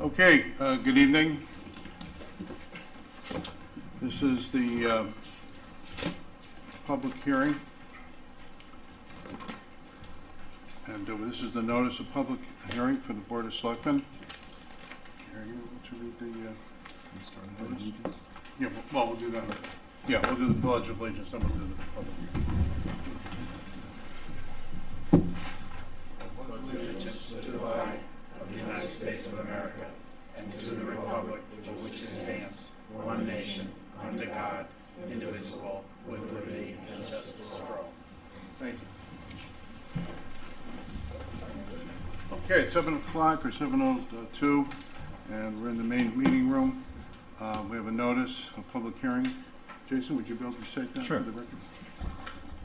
Okay, good evening. This is the public hearing. And this is the notice of public hearing for the Board of Selectmen. Are you able to read the notice? Yeah, well, we'll do that. Yeah, we'll do the Pledge of Allegiance, then we'll do the public hearing. Allegiance to the flag of the United States of America and to the republic for which it stands, one nation, under God, indivisible, with liberty and justice for all. Thank you. Okay, it's 7 o'clock or 7:02, and we're in the main meeting room. We have a notice of public hearing. Jason, would you be able to cite that Sure. for the record?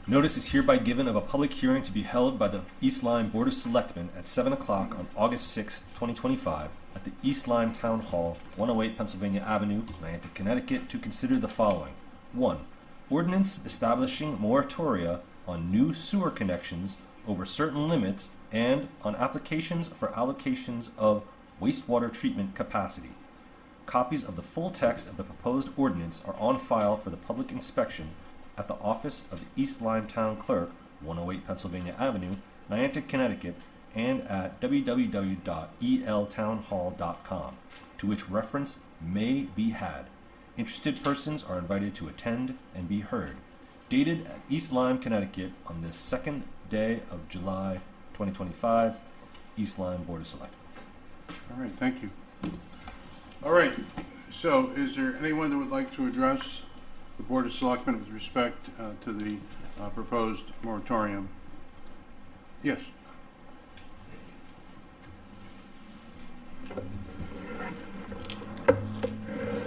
Notice is hereby given of a public hearing to be held by the East Lyme Board of Selectmen at 7 o'clock on August 6, 2025, at the East Lyme Town Hall, 108 Pennsylvania Avenue, Niantic, Connecticut, to consider the following. 1. Ordinance establishing moratoria on new sewer connections over certain limits and on applications for allocations of wastewater treatment capacity. Copies of the full text of the proposed ordinance are on file for the public inspection at the office of the East Lyme Town Clerk, 108 Pennsylvania Avenue, Niantic, Connecticut, and at www.eltownhall.com, to which reference may be had. Interested persons are invited to attend and be heard. Dated at East Lyme, Connecticut, on this second day of July 2025, East Lyme Board of Selectmen. All right, thank you. All right, so is there anyone that would like to address the Board of Selectmen with respect to the proposed moratorium? Yes.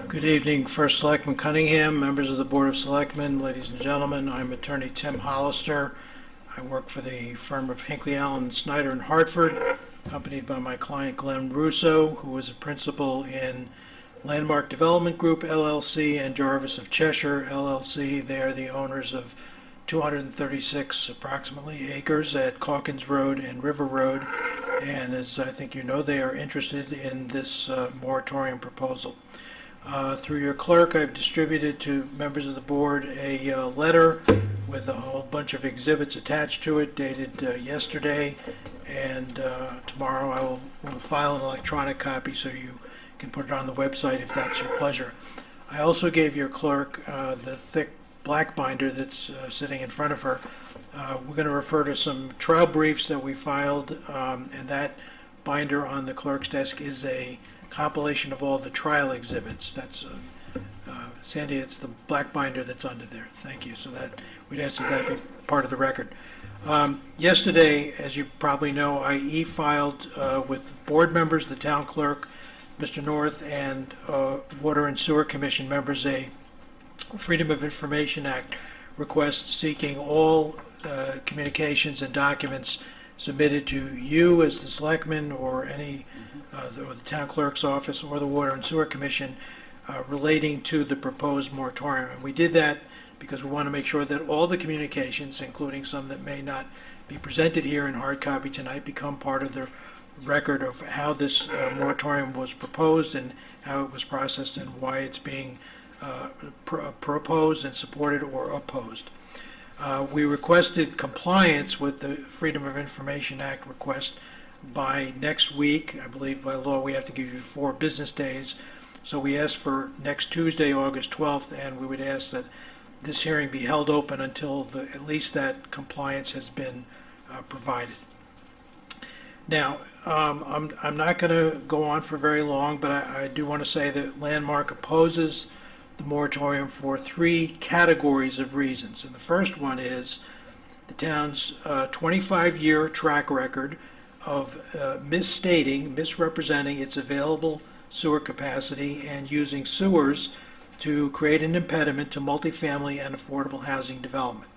Good evening, First Selectman Cunningham, members of the Board of Selectmen, ladies and gentlemen. I'm attorney Tim Hollister. I work for the firm of Hinckley, Allen, Snyder in Hartford, accompanied by my client Glenn Russo, who is a principal in Landmark Development Group, LLC, and Jarvis of Cheshire, LLC. They are the owners of 236 approximately acres at Calkins Road and River Road, and as I think you know, they are interested in this moratorium proposal. Through your clerk, I've distributed to members of the board a letter with a whole bunch of exhibits attached to it, dated yesterday, and tomorrow I will file an electronic copy so you can put it on the website if that's your pleasure. I also gave your clerk the thick black binder that's sitting in front of her. We're going to refer to some trial briefs that we filed, and that binder on the clerk's desk is a compilation of all the trial exhibits. That's Sandy, it's the black binder that's under there. Thank you. So that we'd ask that that be part of the record. Yesterday, as you probably know, I e-filed with board members, the town clerk, Mr. North, and Water and Sewer Commission members a Freedom of Information Act request seeking all communications and documents submitted to you as the selectmen or any or the town clerk's office or the Water and Sewer Commission relating to the proposed moratorium. And we did that because we want to make sure that all the communications, including some that may not be presented here in hard copy tonight, become part of the record of how this moratorium was proposed and how it was processed and why it's being proposed and supported or opposed. We requested compliance with the Freedom of Information Act request by next week. I believe by law we have to give you 4 business days. So we asked for next Tuesday, August 12th, and we would ask that this hearing be held open until at least that compliance has been provided. Now, I'm not going to go on for very long, but I do want to say that Landmark opposes the moratorium for 3 categories of reasons. And the first one is the town's 25-year track record of misrepresenting its available sewer capacity and using sewers to create an impediment to multifamily and affordable housing development.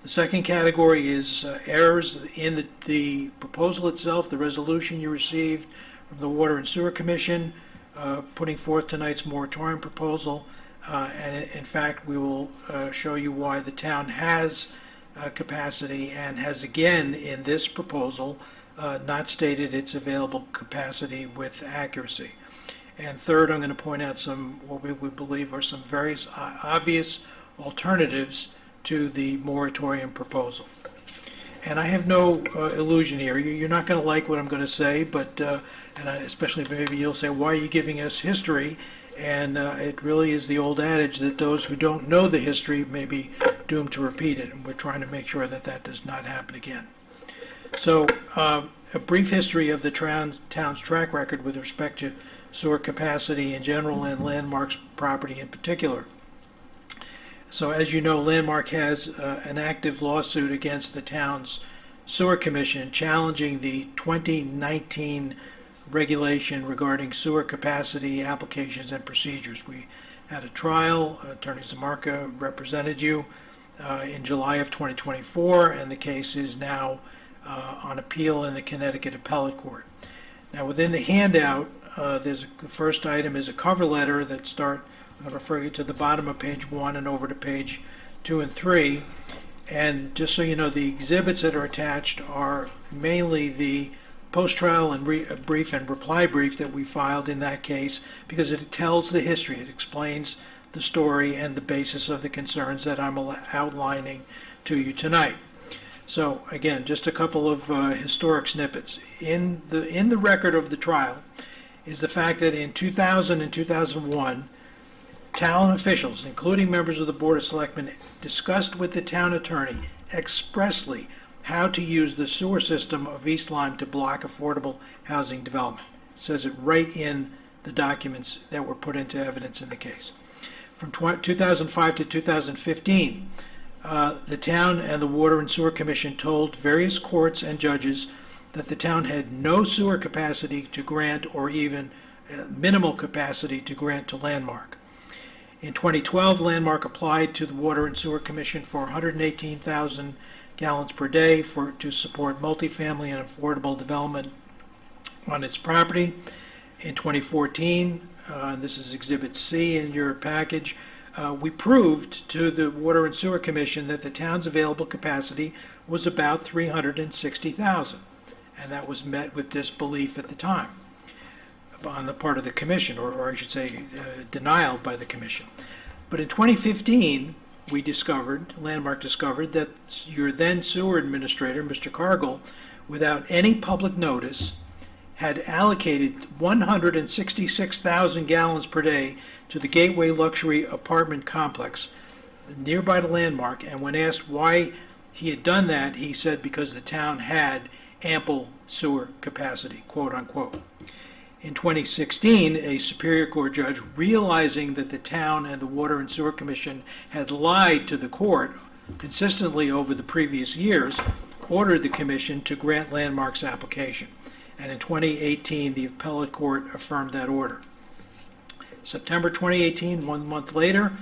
The second category is errors in the proposal itself, the resolution you received from the Water and Sewer Commission putting forth tonight's moratorium proposal. And in fact, we will show you why the town has capacity and has again in this proposal not stated its available capacity with accuracy. And third, I'm going to point out some what we believe are some very obvious alternatives to the moratorium proposal. And I have no illusion here. You're not going to like what I'm going to say, but especially maybe you'll say, why are you giving us history? And it really is the old adage that those who don't know the history may be doomed to repeat it, and we're trying to make sure that that does not happen again. So a brief history of the town's track record with respect to sewer capacity in general and Landmark's property in particular. So as you know, Landmark has an active lawsuit against the town's sewer commission challenging the 2019 regulation regarding sewer capacity applications and procedures. We had a trial. Attorney Zamarka represented you in July of 2024, and the case is now on appeal in the Connecticut Appellate Court. Now, within the handout, the first item is a cover letter that I'll refer you to the bottom of page 1 and over to page 2 and 3. And just so you know, the exhibits that are attached are mainly the post-trial and brief and reply brief that we filed in that case, because it tells the history. It explains the story and the basis of the concerns that I'm outlining to you tonight. So again, just a couple of historic snippets. In the record of the trial is the fact that in 2000 and 2001, town officials, including members of the Board of Selectmen, discussed with the town attorney expressly how to use the sewer system of East Lyme to block affordable housing development. It says it right in the documents that were put into evidence in the case. From 2005 to 2015, the town and the Water and Sewer Commission told various courts and judges that the town had no sewer capacity to grant, or even minimal capacity to grant to Landmark. In 2012, Landmark applied to the Water and Sewer Commission for 118,000 gallons per day to support multifamily and affordable development on its property. In 2014, this is Exhibit C in your package, we proved to the Water and Sewer Commission that the town's available capacity was about 360,000, and that was met with disbelief at the time on the part of the commission, or I should say denial by the commission. But in 2015, Landmark discovered that your then sewer administrator, Mr. Cargill, without any public notice, had allocated 166,000 gallons per day to the Gateway Luxury Apartment Complex nearby to Landmark, and when asked why he had done that, he said because the town had ample sewer capacity, quote unquote. In 2016, a Superior Court judge, realizing that the town and the Water and Sewer Commission had lied to the court consistently over the previous years, ordered the commission to grant Landmark's application. And in 2018, the appellate court affirmed that order. September 2018, 1 month later,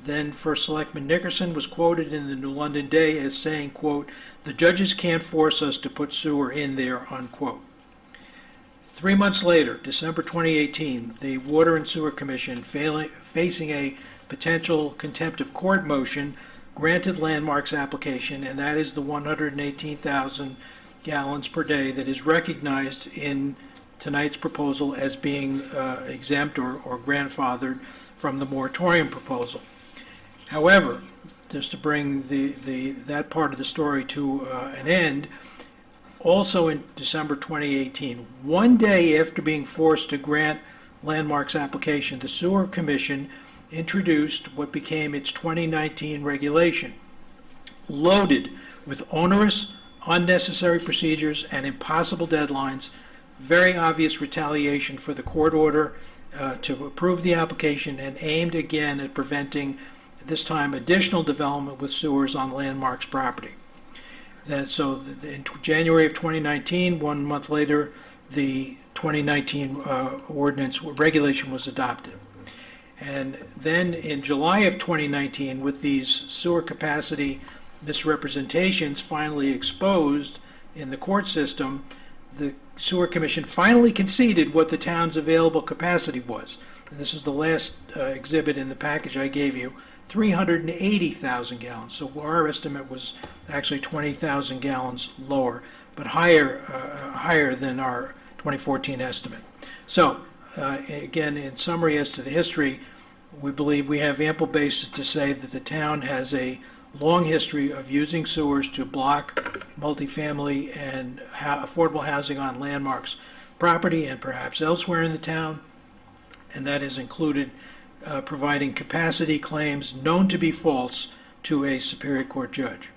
then First Selectman Nickerson was quoted in the New London Day as saying, quote, "The judges can't force us to put sewer in there," unquote. 3 months later, December 2018, the Water and Sewer Commission, facing a potential contempt of court motion, granted Landmark's application, and that is the 118,000 gallons per day that is recognized in tonight's proposal as being exempt or grandfathered from the moratorium proposal. However, just to bring that part of the story to an end, also in December 2018, 1 day after being forced to grant Landmark's application, the Sewer Commission introduced what became its 2019 regulation, loaded with onerous, unnecessary procedures and impossible deadlines, very obvious retaliation for the court order to approve the application, and aimed again at preventing, this time, additional development with sewers on Landmark's property. In January of 2019, 1 month later, the 2019 regulation was adopted. And then in July of 2019, with these sewer capacity misrepresentations finally exposed in the court system, the Sewer Commission finally conceded what the town's available capacity was. And this is the last exhibit in the package I gave you, 380,000 gallons. So our estimate was actually 20,000 gallons lower. but higher than our 2014 estimate. So, again, in summary as to the history, we believe we have ample basis to say that the town has a long history of using sewers to block multifamily and affordable housing on landmarks property and perhaps elsewhere in the town, and that has included providing capacity claims known to be false to a Superior Court judge.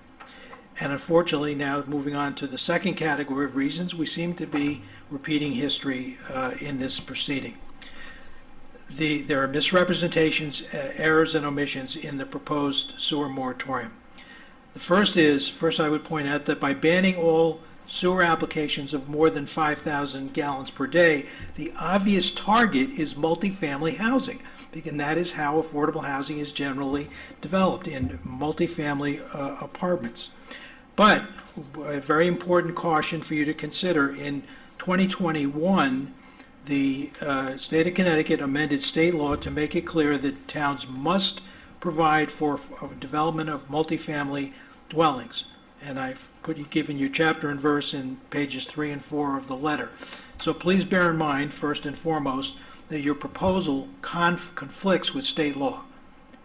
And unfortunately, now moving on to the second category of reasons, we seem to be repeating history in this proceeding. There are misrepresentations, errors, and omissions in the proposed sewer moratorium. The first I would point out that by banning all sewer applications of more than 5,000 gallons per day, the obvious target is multifamily housing, and that is how affordable housing is generally developed, in multifamily apartments. But a very important caution for you to consider: in 2021, the state of Connecticut amended state law to make it clear that towns must provide for development of multifamily dwellings. And I've given you chapter and verse in pages 3 and 4 of the letter. So please bear in mind, first and foremost, that your proposal conflicts with state law.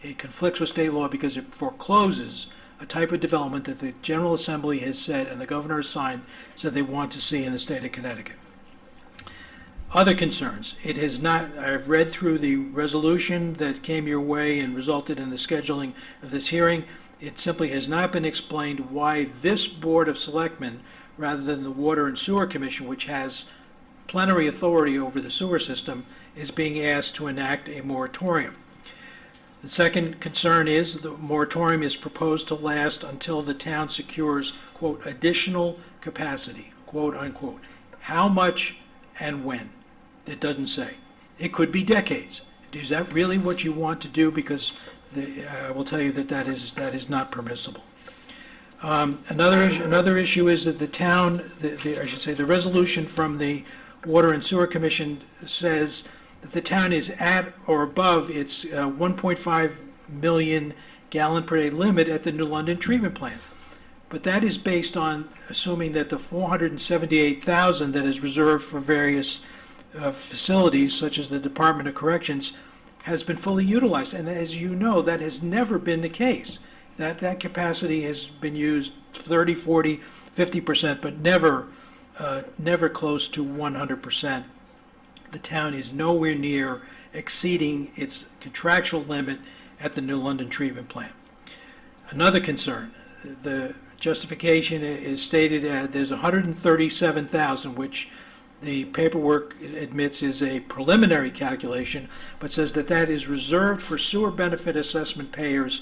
It conflicts with state law because it forecloses a type of development that the General Assembly has said and the governor has signed, said they want to see in the state of Connecticut. Other concerns. It has not, I've read through the resolution that came your way and resulted in the scheduling of this hearing. It simply has not been explained why this Board of Selectmen, rather than the Water and Sewer Commission, which has plenary authority over the sewer system, is being asked to enact a moratorium. The second concern is the moratorium is proposed to last until the town secures, quote, additional capacity, quote, unquote. How much and when? It doesn't say. It could be decades. Is that really what you want to do? Because I will tell you that is not permissible. Another issue is that the town, I should say, the resolution from the Water and Sewer Commission says that the town is at or above its 1.5 million gallon per day limit at the New London treatment plant. But that is based on assuming that the 478,000 that is reserved for various facilities, such as the Department of Corrections, has been fully utilized. And as you know, that has never been the case. That capacity has been used 30, 40, 50%, but never close to 100%. The town is nowhere near exceeding its contractual limit at the New London treatment plant. Another concern, the justification is stated there's 137,000, which the paperwork admits is a preliminary calculation, but says that is reserved for sewer benefit assessment payers.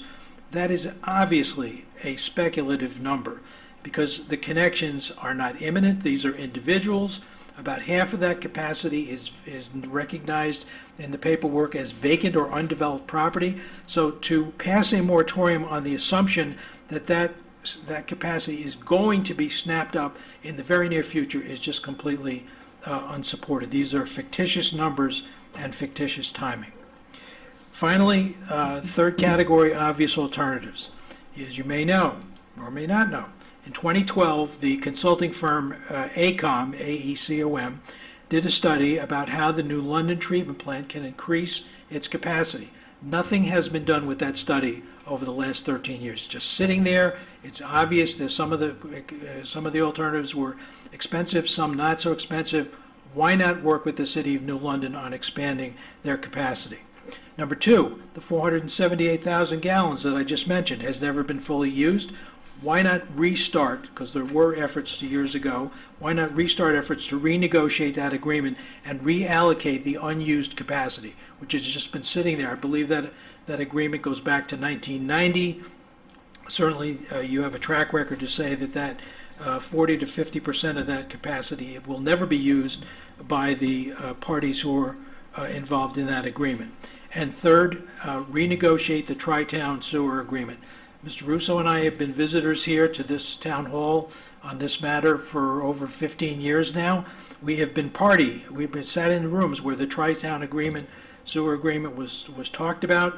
That is obviously a speculative number because the connections are not imminent. These are individuals. About half of that capacity is recognized in the paperwork as vacant or undeveloped property. So to pass a moratorium on the assumption that capacity is going to be snapped up in the very near future is just completely unsupported. These are fictitious numbers and fictitious timing. Finally, third category, obvious alternatives. As you may know or may not know, in 2012, the consulting firm AECOM, AECOM, did a study about how the New London treatment plant can increase its capacity. Nothing has been done with that study over the last 13 years. Just sitting there. It's obvious that some of the alternatives were expensive, some not so expensive. Why not work with the City of New London on expanding their capacity? Number two, the 478,000 gallons that I just mentioned has never been fully used. Why not restart, because there were efforts years ago, why not restart efforts to renegotiate that agreement and reallocate the unused capacity, which has just been sitting there. I believe that agreement goes back to 1990. Certainly you have a track record to say that 40 to 50% of that capacity will never be used by the parties who are involved in that agreement. And third, renegotiate the Tri-Town sewer agreement. Mr. Russo and I have been visitors here to this town hall on this matter for over 15 years now. We have been we've been sat in the rooms where the Tri-Town agreement, sewer agreement was talked about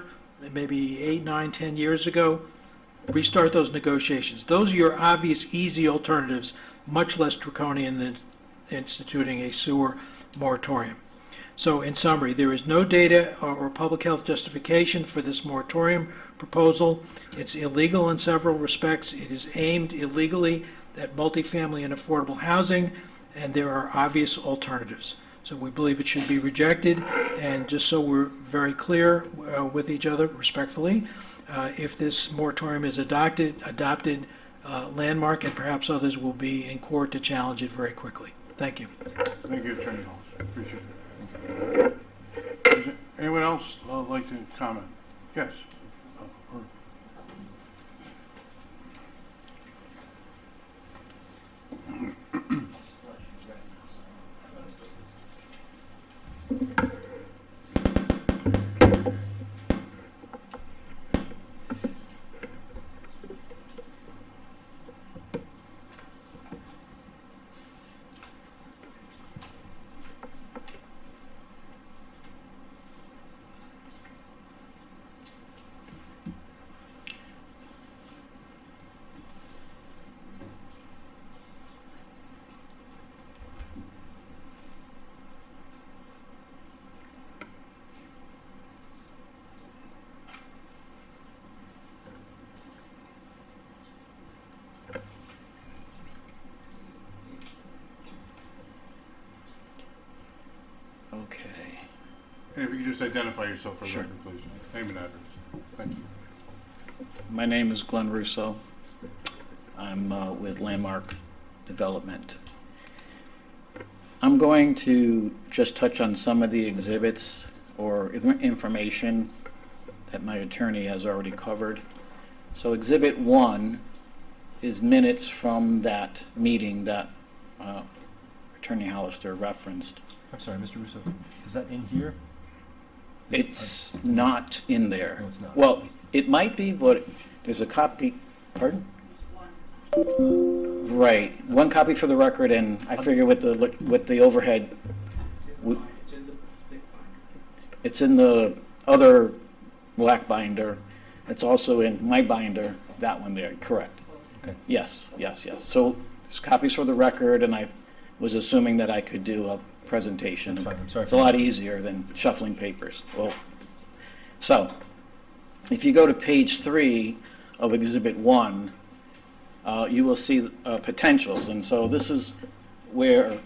maybe 8, 9, 10 years ago. Restart those negotiations. Those are your obvious, easy alternatives much less draconian than instituting a sewer moratorium. So in summary, there is no data or public health justification for this moratorium proposal. It's illegal in several respects. It is aimed illegally at multifamily and affordable housing, and there are obvious alternatives. So we believe it should be rejected, and just so we're very clear with each other respectfully, if this moratorium is adopted, Landmark and perhaps others will be in court to challenge it very quickly. Thank you. Thank you, Attorney Hollister. Appreciate it. Does anyone else like to comment? Yes. Or- Okay. And if you could just identify yourself for the Sure. record, please. Name and address. Thank you. My name is Glenn Russo. I'm with Landmark Development. I'm going to just touch on some of the exhibits or information that my attorney has already covered. So Exhibit 1 is minutes from that meeting that Attorney Hollister referenced. I'm sorry, Mr. Russo, is that in here? It's not in there. No, it's not. Well, it might be, but there's a copy, pardon? Right, one copy for the record, and I figure with the overhead, it's in the other black binder. It's also in my binder, that one there, correct. Okay. Yes. So there's copies for the record, and I was assuming that I could do a presentation. That's fine. I'm sorry It's for a lot that. easier than shuffling papers. Well, so if you go to page 3 of Exhibit 1, you will see potentials. And so this is where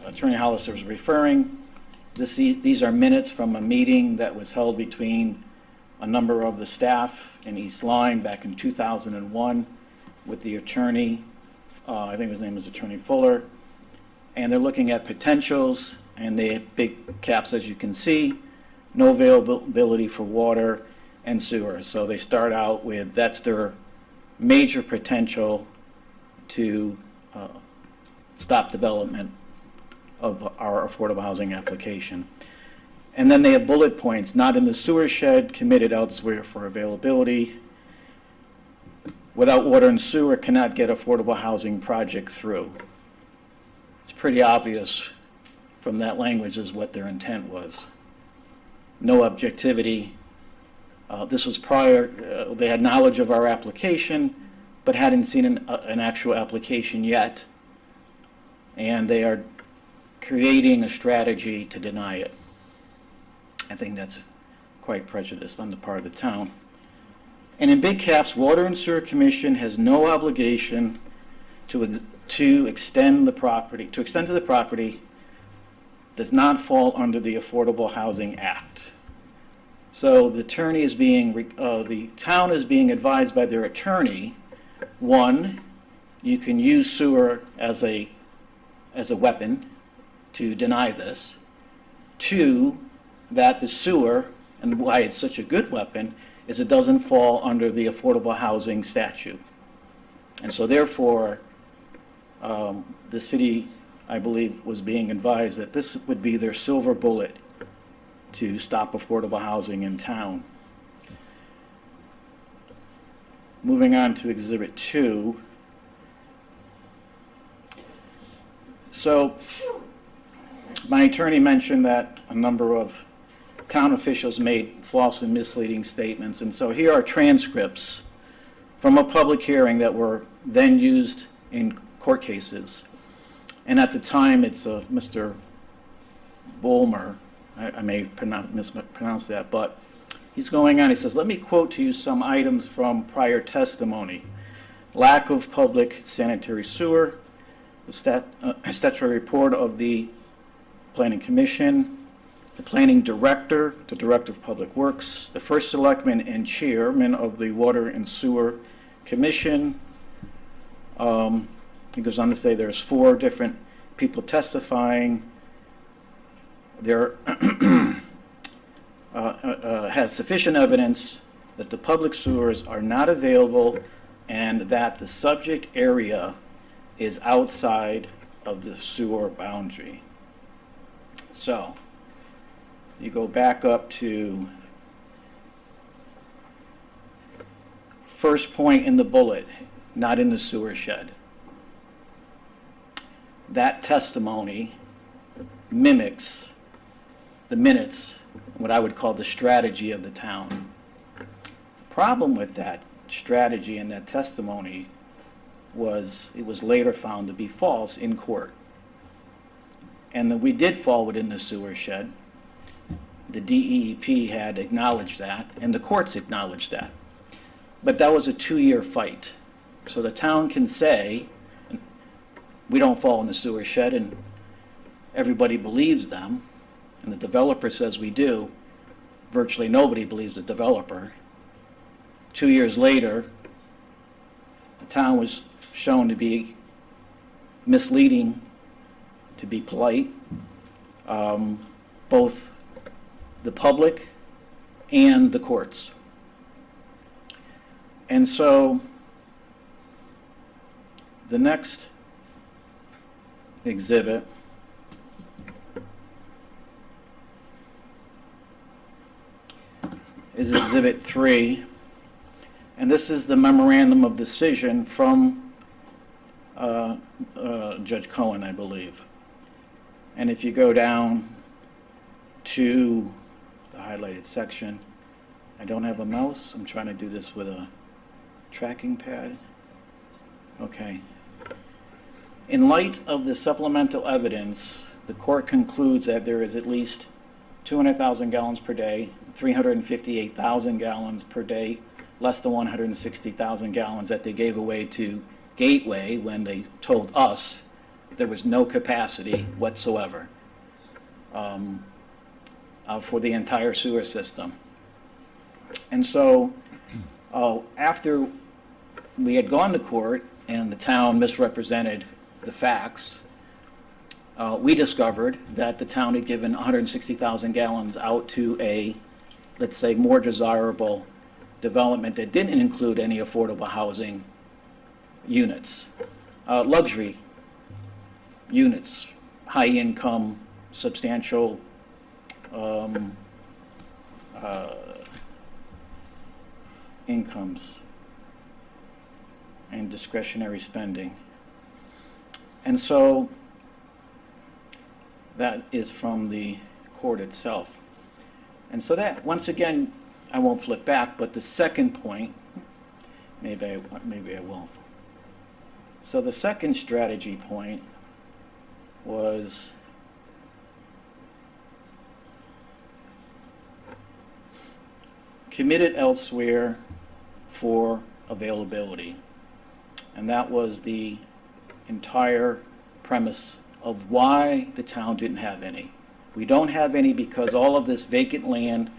Attorney Hollister was referring. These are minutes from a meeting that was held between a number of the staff in East Lyme back in 2001 with the attorney, I think his name is Attorney Fuller, and they're looking at potentials, and they have big caps, as you can see, no availability for water and sewer. So they start out with that's their major potential to stop development of our affordable housing application. And then they have bullet points, not in the sewer shed, committed elsewhere for availability. Without water and sewer, cannot get affordable housing project through. It's pretty obvious from that language is what their intent was. No objectivity. This was prior, they had knowledge of our application, but hadn't seen an actual application yet. And they are creating a strategy to deny it. I think that's quite prejudiced on the part of the town. And in big caps, Water and Sewer Commission has no obligation to extend the property, to extend to the property does not fall under the Affordable Housing Act. So the attorney is the town is being advised by their attorney, one, you can use sewer as a weapon to deny this. Two, that the sewer, and why it's such a good weapon, is it doesn't fall under the affordable housing statute. And so therefore, the city, I believe, was being advised that this would be their silver bullet to stop affordable housing in town. Moving on to Exhibit 2. So my attorney mentioned that a number of town officials made false and misleading statements, and so here are transcripts from a public hearing that were then used in court cases. And at the time, it's Mr. Bolmer, I may mispronounce that, but he's going on, he says, let me quote to you some items from prior testimony. Lack of public sanitary sewer, the statutory report of the Planning Commission, the Planning Director, the Director of Public Works, the First Selectman and Chairman of the Water and Sewer Commission. He goes on to say there's 4 different people testifying. There has sufficient evidence that the public sewers are not available and that the subject area is outside of the sewer boundary. So, you go back up to first point in the bullet, not in the sewer shed. That testimony mimics the minutes, what I would call the strategy of the town. The problem with that strategy and that testimony was it was later found to be false in court. And that we did fall within the sewer shed. The DEEP had acknowledged that, and the courts acknowledged that. But that was a 2-year fight. So the town can say, we don't fall in the sewer shed, and everybody believes them, and the developer says we do. Virtually nobody believes the developer. 2 years later, the town was shown to be misleading, to be polite, both the public and the courts. And so the next exhibit is Exhibit 3, and this is the memorandum of decision from Judge Cohen, I believe. And if you go down to the highlighted section, I don't have a mouse. I'm trying to do this with a tracking pad. Okay. In light of the supplemental evidence, the court concludes that there is at least 200,000 gallons per day, 358,000 gallons per day, less than 160,000 gallons that they gave away to Gateway when they told us there was no capacity whatsoever for the entire sewer system. And so after we had gone to court and the town misrepresented the facts, we discovered that the town had given 160,000 gallons out to a, let's say, more desirable development that didn't include any affordable housing units, luxury units, high income, substantial incomes and discretionary spending. And so that is from the court itself. And so that, once again, I won't flip back, but the second point, maybe I will. So the second strategy point was committed elsewhere for availability. And that was the entire premise of why the town didn't have any. We don't have any because all of this vacant land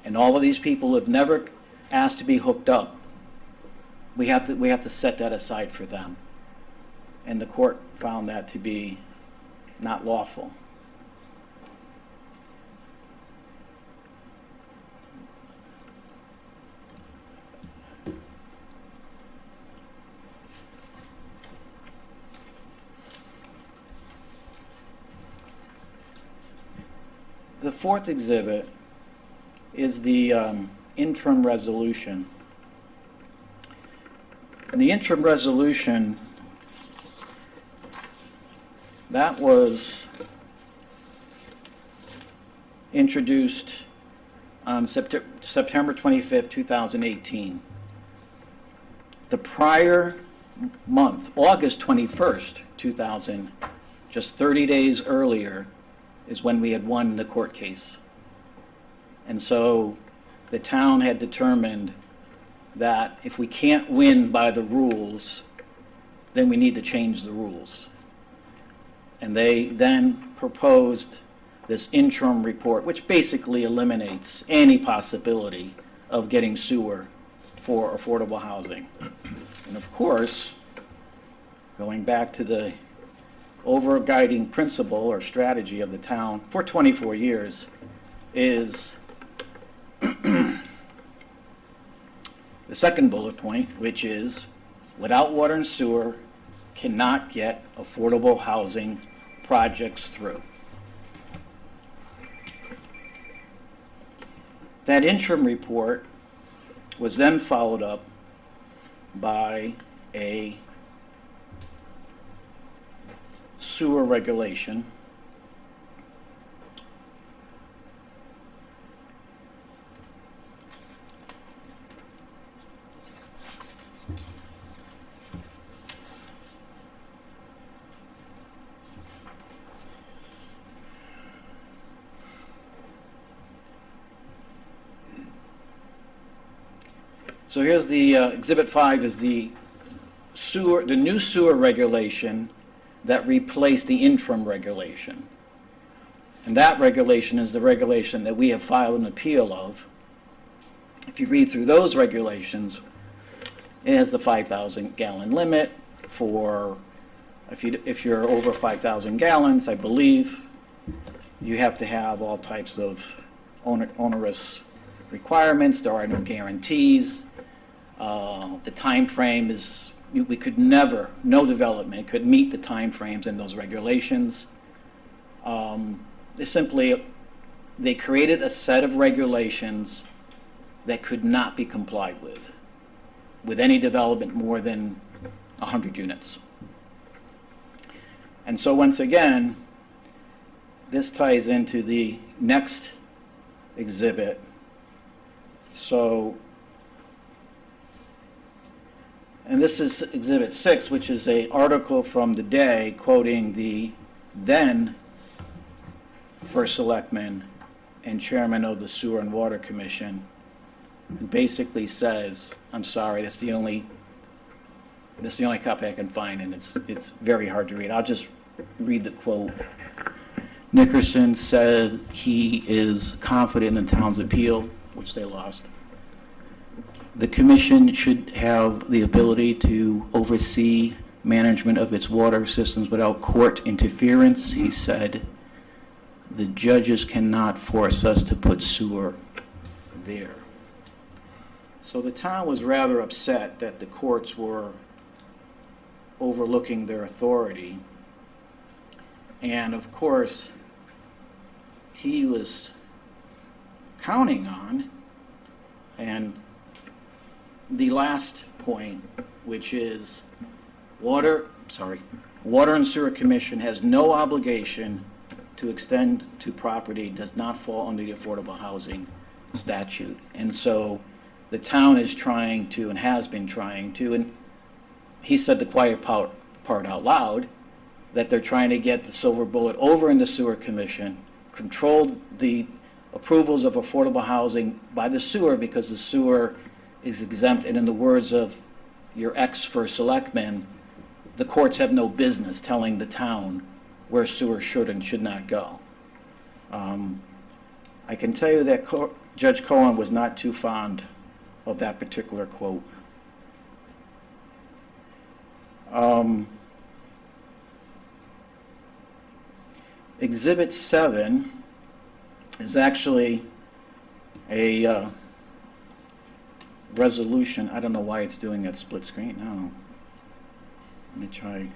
and all of these people have never asked to be hooked up. We have to set that aside for them. And the court found that to be not lawful. The fourth exhibit is the interim resolution. And the interim resolution, that was introduced on September 25th, 2018. The prior month, August 21st, 2000, just 30 days earlier, is when we had won the court case. And so the town had determined that if we can't win by the rules, then we need to change the rules. And they then proposed this interim report, which basically eliminates any possibility of getting sewer for affordable housing. And of course, going back to the overguiding principle or strategy of the town for 24 years is the second bullet point, which is without water and sewer, cannot get affordable housing projects through. That interim report was then followed up by a sewer regulation So here's the Exhibit 5 is the new sewer regulation that replaced the interim regulation. And that regulation is the regulation that we have filed an appeal of. If you read through those regulations, it has the 5,000 gallon limit for, if you're over 5,000 gallons, I believe, you have to have all types of onerous requirements. There are no guarantees. The time frame is, we could never, no development could meet the time frames in those regulations. They created a set of regulations that could not be complied with any development more than 100 units. And so once again, this ties into the next exhibit. So, and this is Exhibit 6, which is an article from the day quoting the then First Selectman and Chairman of the Sewer and Water Commission. It basically says, I'm sorry, that's the only copy I can find, and it's very hard to read. I'll just read the quote. Nickerson said he is confident in the town's appeal, which they lost. The commission should have the ability to oversee management of its water systems without court interference, he said. The judges cannot force us to put sewer there. So the town was rather upset that the courts were overlooking their authority. And of course, he was counting on, and the last point, which is Water and Sewer Commission has no obligation to extend to property does not fall under the affordable housing statute. And so the town is trying to, and has been trying to, and he said the quiet part out loud, that they're trying to get the silver bullet over in the Sewer Commission, control the approvals of affordable housing by the sewer because the sewer is exempt, and in the words of your ex-First Selectman, the courts have no business telling the town where sewer should and should not go. I can tell you that Judge Cohen was not too fond of that particular quote. Exhibit 7 is actually a resolution. I don't know why it's doing that split screen now. Let me try.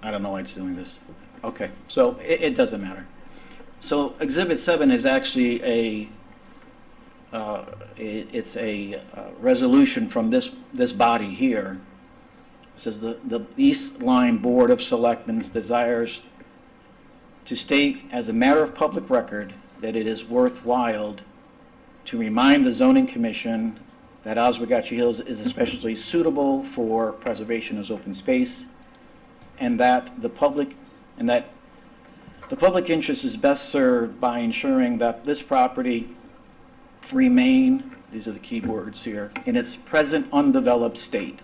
I don't know why it's doing this. Okay, so it doesn't matter. So Exhibit 7 is actually it's a resolution from this body here. It says the East Lyme Board of Selectmen desires to state as a matter of public record that it is worthwhile to remind the Zoning Commission that Oswegatchie Hills is especially suitable for preservation as open space, and that the public interest is best served by ensuring that this property remain, these are the key words here, in its present undeveloped state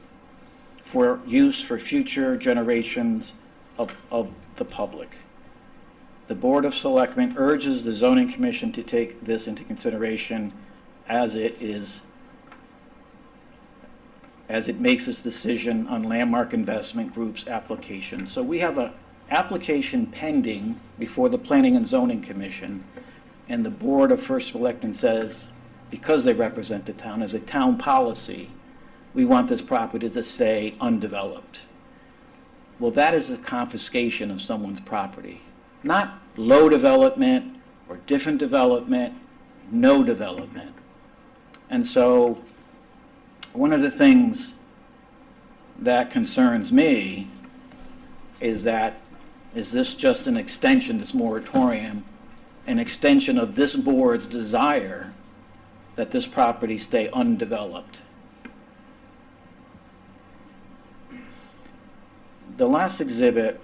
for use for future generations of the public. The Board of Selectmen urges the Zoning Commission to take this into consideration as it makes its decision on Landmark Investment Group's application. So we have an application pending before the Planning and Zoning Commission, and the Board of First Selectmen says, because they represent the town, as a town policy, we want this property to stay undeveloped. Well, that is a confiscation of someone's property. Not low development or different development, no development. And so one of the things that concerns me is this just an extension, this moratorium, an extension of this board's desire that this property stay undeveloped? The last exhibit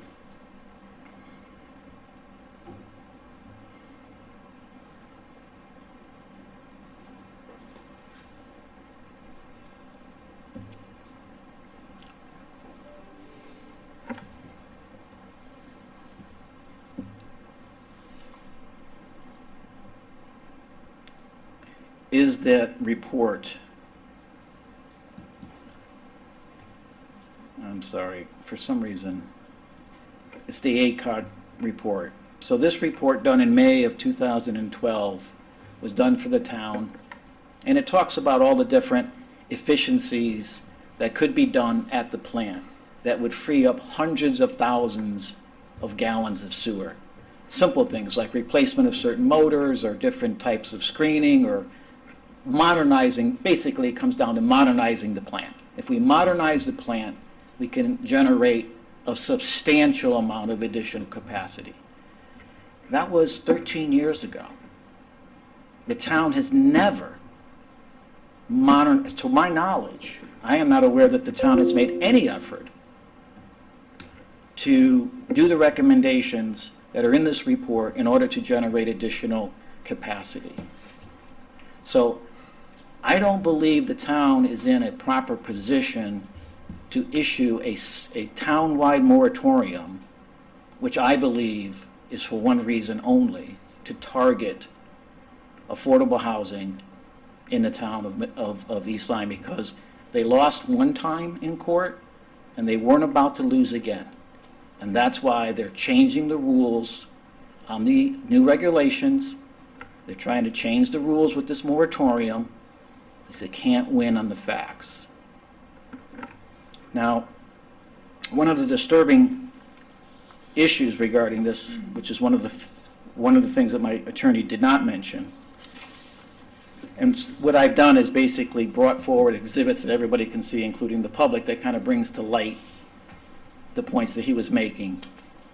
is that report. I'm sorry, for some reason, it's the ACOG report. So this report, done in May of 2012, was done for the town, and it talks about all the different efficiencies that could be done at the plant that would free up hundreds of thousands of gallons of sewer. Simple things like replacement of certain motors or different types of screening or modernizing. Basically, it comes down to modernizing the plant. If we modernize the plant, we can generate a substantial amount of additional capacity. That was 13 years ago. The town has never to my knowledge, I am not aware that the town has made any effort to do the recommendations that are in this report in order to generate additional capacity. So I don't believe the town is in a proper position to issue a town-wide moratorium, which I believe is for one reason only, to target affordable housing in the town of East Lyme, because they lost one time in court and they weren't about to lose again. And that's why they're changing the rules on the new regulations. They're trying to change the rules with this moratorium because they can't win on the facts. Now, one of the disturbing issues regarding this, which is one of the things that my attorney did not mention, and what I've done is basically brought forward exhibits that everybody can see, including the public, that kind of brings to light the points that he was making.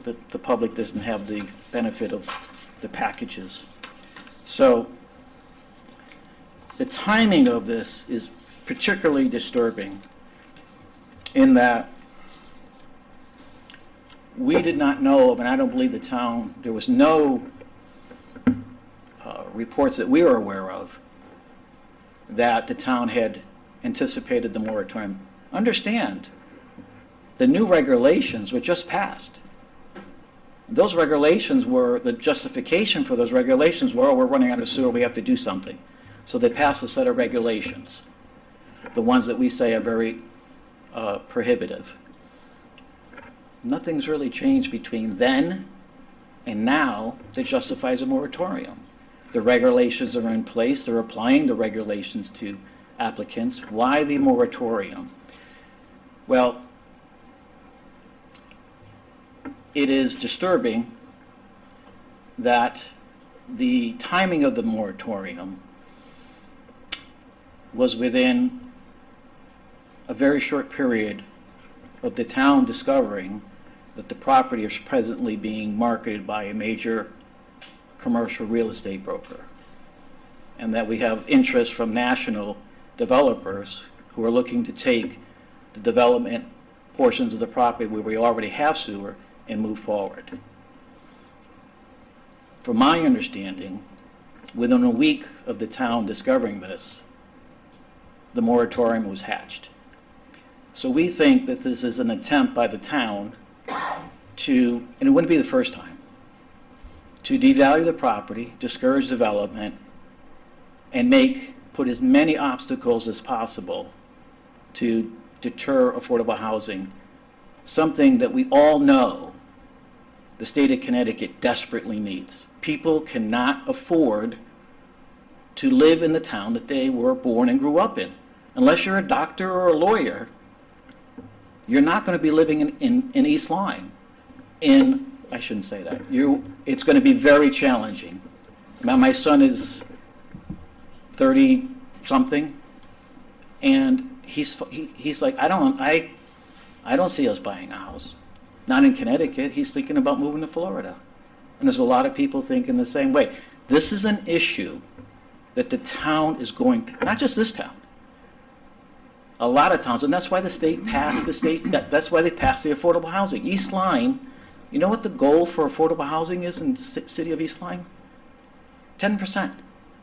The public doesn't have the benefit of the packages. So the timing of this is particularly disturbing in that we did not know of, and I don't believe the town, there was no reports that we were aware of that the town had anticipated the moratorium. Understand, the new regulations were just passed. Those regulations were, the justification for those regulations were, oh, we're running out of sewer, we have to do something. So they passed a set of regulations, the ones that we say are very prohibitive. Nothing's really changed between then and now that justifies a moratorium. The regulations are in place, they're applying the regulations to applicants. Why the moratorium? Well, it is disturbing that the timing of the moratorium was within a very short period of the town discovering that the property is presently being marketed by a major commercial real estate broker, and that we have interest from national developers who are looking to take the development portions of the property where we already have sewer and move forward. From my understanding, within a week of the town discovering this, the moratorium was hatched. So we think that this is an attempt by the town to, and it wouldn't be the first time, to devalue the property, discourage development, and put as many obstacles as possible to deter affordable housing, something that we all know the state of Connecticut desperately needs. People cannot afford to live in the town that they were born and grew up in. Unless you're a doctor or a lawyer, you're not going to be living in East Lyme. I shouldn't say that. It's going to be very challenging. Now, my son is 30-something, and he's like, I don't see us buying a house. Not in Connecticut. He's thinking about moving to Florida. And there's a lot of people thinking the same way. This is an issue that the town is going to, not just this town, a lot of towns, and that's why the state passed that's why they passed the affordable housing. East Lyme, you know what the goal for affordable housing is in the city of East Lyme? 10%.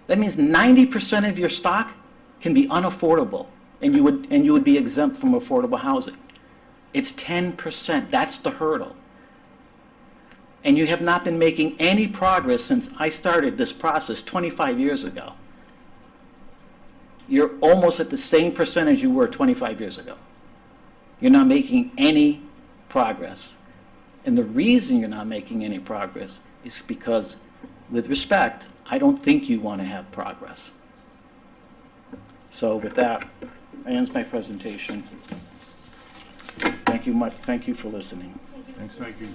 That means 90% of your stock can be unaffordable, and you would be exempt from affordable housing. It's 10%. That's the hurdle. And you have not been making any progress since I started this process 25 years ago. You're almost at the same percentage you were 25 years ago. You're not making any progress. And the reason you're not making any progress is because, with respect, I don't think you want to have progress. So with that, ends my presentation. Thank you much. Thank you for listening. Thanks, thank you.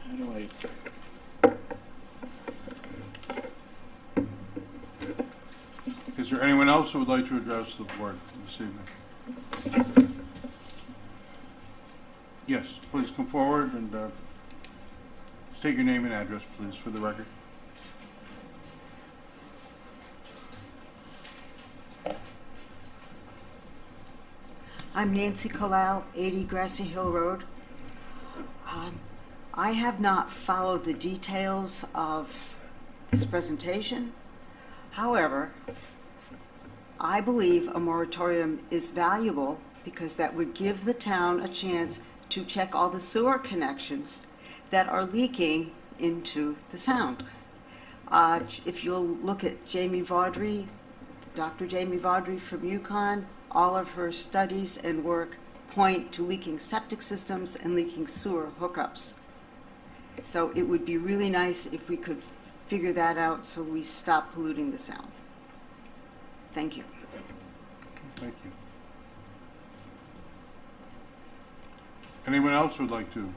How do I... Is there anyone else who would like to address the board this evening? Yes, please come forward and state your name and address, please, for the record. I'm Nancy Kalal, 80 Grassy Hill Road. I have not followed the details of this presentation. However, I believe a moratorium is valuable because that would give the town a chance to check all the sewer connections that are leaking into the sound. If you'll look at Jamie Vaudry, Dr. Jamie Vaudry from UConn, all of her studies and work point to leaking septic systems and leaking sewer hookups. So it would be really nice if we could figure that out so we stop polluting the sound. Thank you. Thank you. Anyone else who would like to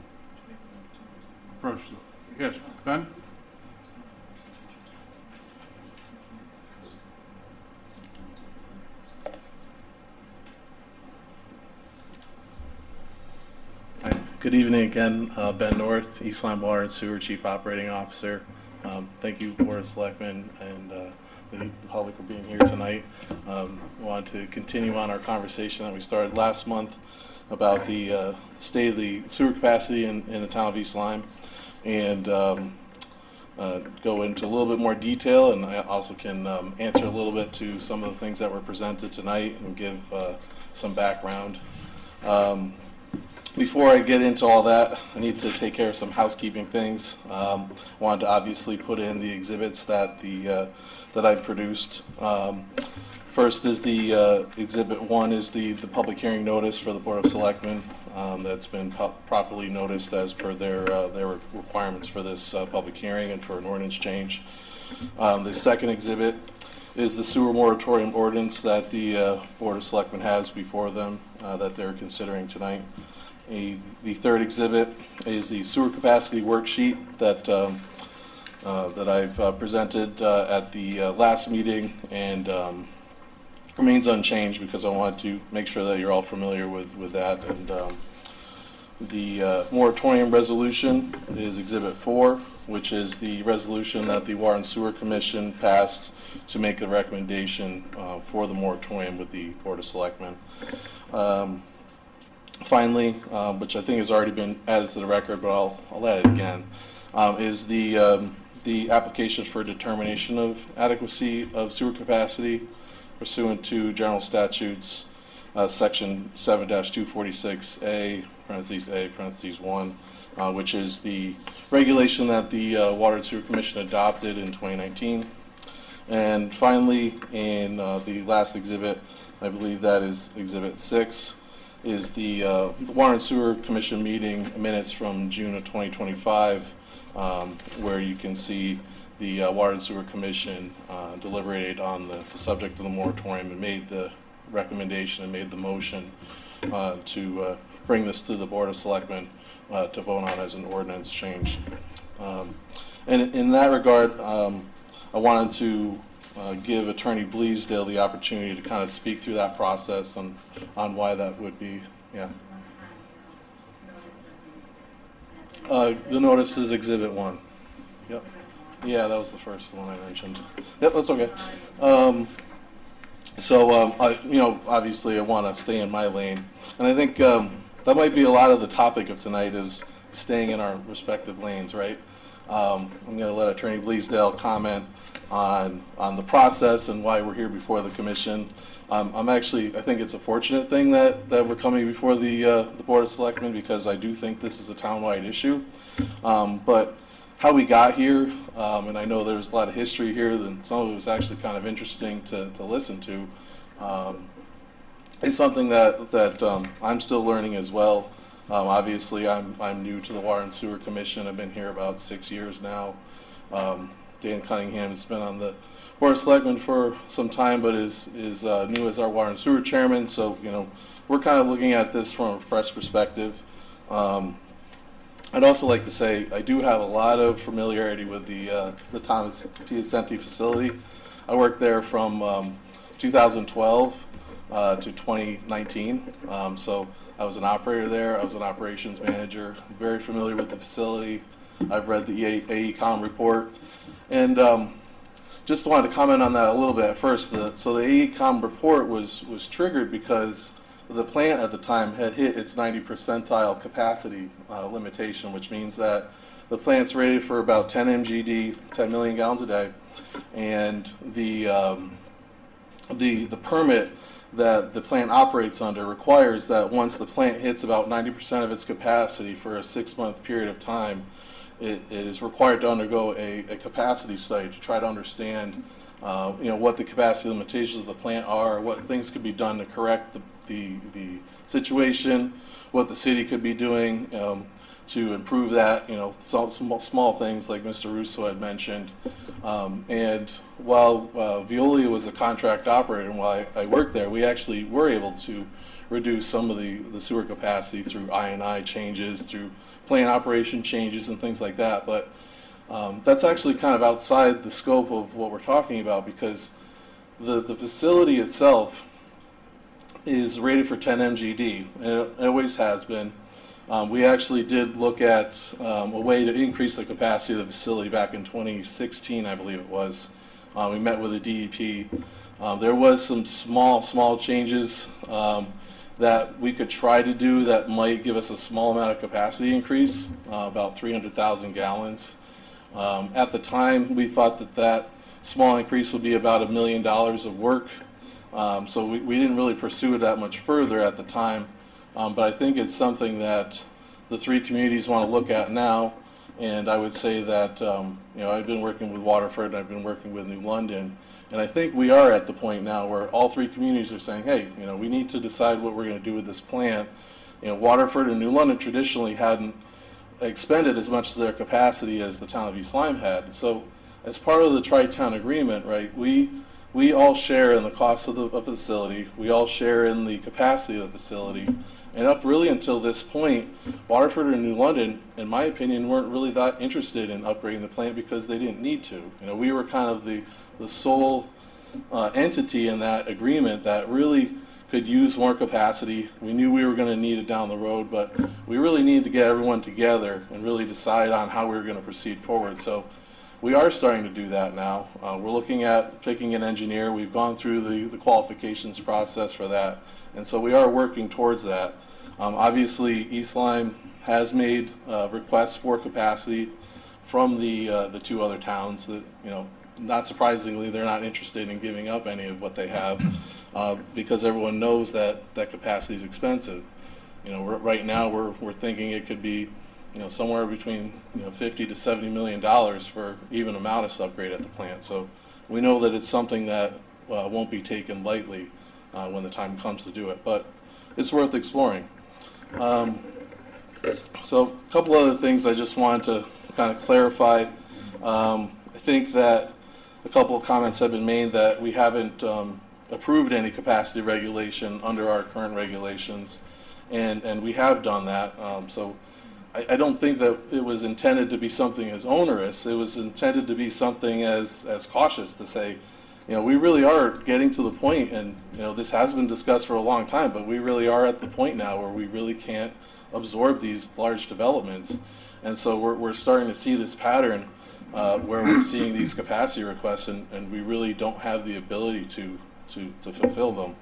approach the... Yes, Ben? Hi. Good evening again. Ben North, East Lyme Water and Sewer Chief Operating Officer. Thank you, Board of Selectmen and the public for being here tonight. I want to continue on our conversation that we started last month about the state of the sewer capacity in the town of East Lyme, and go into a little bit more detail, and I also can answer a little bit to some of the things that were presented tonight and give some background. Before I get into all that, I need to take care of some housekeeping things. Wanted to obviously put in the exhibits that that I produced. First is the Exhibit 1 is the public hearing notice for the Board of Selectmen that's been properly noticed as per their requirements for this public hearing and for an ordinance change. The second exhibit is the sewer moratorium ordinance that the Board of Selectmen has before them that they're considering tonight. The third exhibit is the sewer capacity worksheet that that I've presented at the last meeting, and remains unchanged because I want to make sure that you're all familiar with that. And The moratorium resolution is Exhibit 4, which is the resolution that the Water and Sewer Commission passed to make a recommendation for the moratorium with the Board of Selectmen. Finally, which I think has already been added to the record, but I'll add it again, is the application for determination of adequacy of sewer capacity pursuant to General Statutes Section 7-246A, parentheses A, parentheses 1, which is the regulation that the Water and Sewer Commission adopted in 2019. And finally, in the last exhibit, I believe that is Exhibit 6, is the Water and Sewer Commission meeting minutes from June of 2025, where you can see the Water and Sewer Commission deliberated on the subject of the moratorium and made the recommendation and made the motion to bring this to the Board of Selectmen to vote on as an ordinance change. And in that regard, I wanted to give Attorney Bleasdale the opportunity to kind of speak through that process on why that would be. Yeah. The notice is Exhibit 1. Yep. Yeah, that was the first one I mentioned. Yep, that's okay. Obviously I want to stay in my lane. And I think that might be a lot of the topic of tonight is staying in our respective lanes, right? I'm going to let Attorney Bleasdale comment on the process and why we're here before the commission. I think it's a fortunate thing that we're coming before the Board of Selectmen, because I do think this is a town-wide issue. But how we got here, and I know there's a lot of history here, and some of it was actually kind of interesting to listen to, is something that I'm still learning as well. Obviously, I'm new to the Water and Sewer Commission. I've been here about 6 years now. Dan Cunningham has been on the Board of Selectmen for some time, but is new as our Water and Sewer Chairman. So, we're kind of looking at this from a fresh perspective. I'd also like to say I do have a lot of familiarity with the Thomas T. Ascenti facility. I worked there from 2012 to 2019. So I was an operator there. I was an operations manager. Very familiar with the facility. I've read the AECOM report. And just wanted to comment on that a little bit at first. So the AECOM report was triggered because the plant at the time had hit its 90 percentile capacity limitation, which means that the plant's rated for about 10 MGD, 10 million gallons a day, and the permit that the plant operates under requires that once the plant hits about 90% of its capacity for a 6-month period of time, it is required to undergo a capacity study to try to understand what the capacity limitations of the plant are, what things could be done to correct the situation, what the city could be doing to improve that, small things like Mr. Russo had mentioned. And while Veolia was a contract operator and while I worked there, we actually were able to reduce some of the sewer capacity through I&I changes, through plant operation changes and things like that. But that's actually kind of outside the scope of what we're talking about, because the facility itself is rated for 10 MGD, and it always has been. We actually did look at a way to increase the capacity of the facility back in 2016, I believe it was. We met with the DEP. There was some small changes that we could try to do that might give us a small amount of capacity increase, about 300,000 gallons. At the time, we thought that small increase would be about $1 million of work. So we didn't really pursue it that much further at the time. But I think it's something that the three communities want to look at now. And I would say that, I've been working with Waterford and I've been working with New London. And I think we are at the point now where all three communities are saying, hey, we need to decide what we're going to do with this plant. Waterford and New London traditionally hadn't expended as much of their capacity as the town of East Lyme had. So as part of the Tri-Town agreement, right, we all share in the cost of the facility. We all share in the capacity of the facility. And up really until this point, Waterford and New London, in my opinion, weren't really that interested in upgrading the plant because they didn't need to. We were kind of the sole entity in that agreement that really could use more capacity. We knew we were going to need it down the road, but we really needed to get everyone together and really decide on how we were going to proceed forward. So we are starting to do that now. We're looking at picking an engineer. We've gone through the qualifications process for that, and so we are working towards that. Obviously, East Lyme has made requests for capacity from the two other towns that, not surprisingly, they're not interested in giving up any of what they have because everyone knows that capacity is expensive. Right now we're thinking it could be, somewhere between 50 to 70 million dollars for even a modest upgrade at the plant. So we know that it's something that won't be taken lightly when the time comes to do it, but it's worth exploring. So a couple other things I just wanted to kind of clarify. I think that a couple of comments have been made that we haven't approved any capacity regulation under our current regulations, and we have done that. So I don't think that it was intended to be something as onerous. It was intended to be something as cautious, to say, we really are getting to the point, and this has been discussed for a long time, but we really are at the point now where we really can't absorb these large developments. And so we're starting to see this pattern where we're seeing these capacity requests, and we really don't have the ability to fulfill them.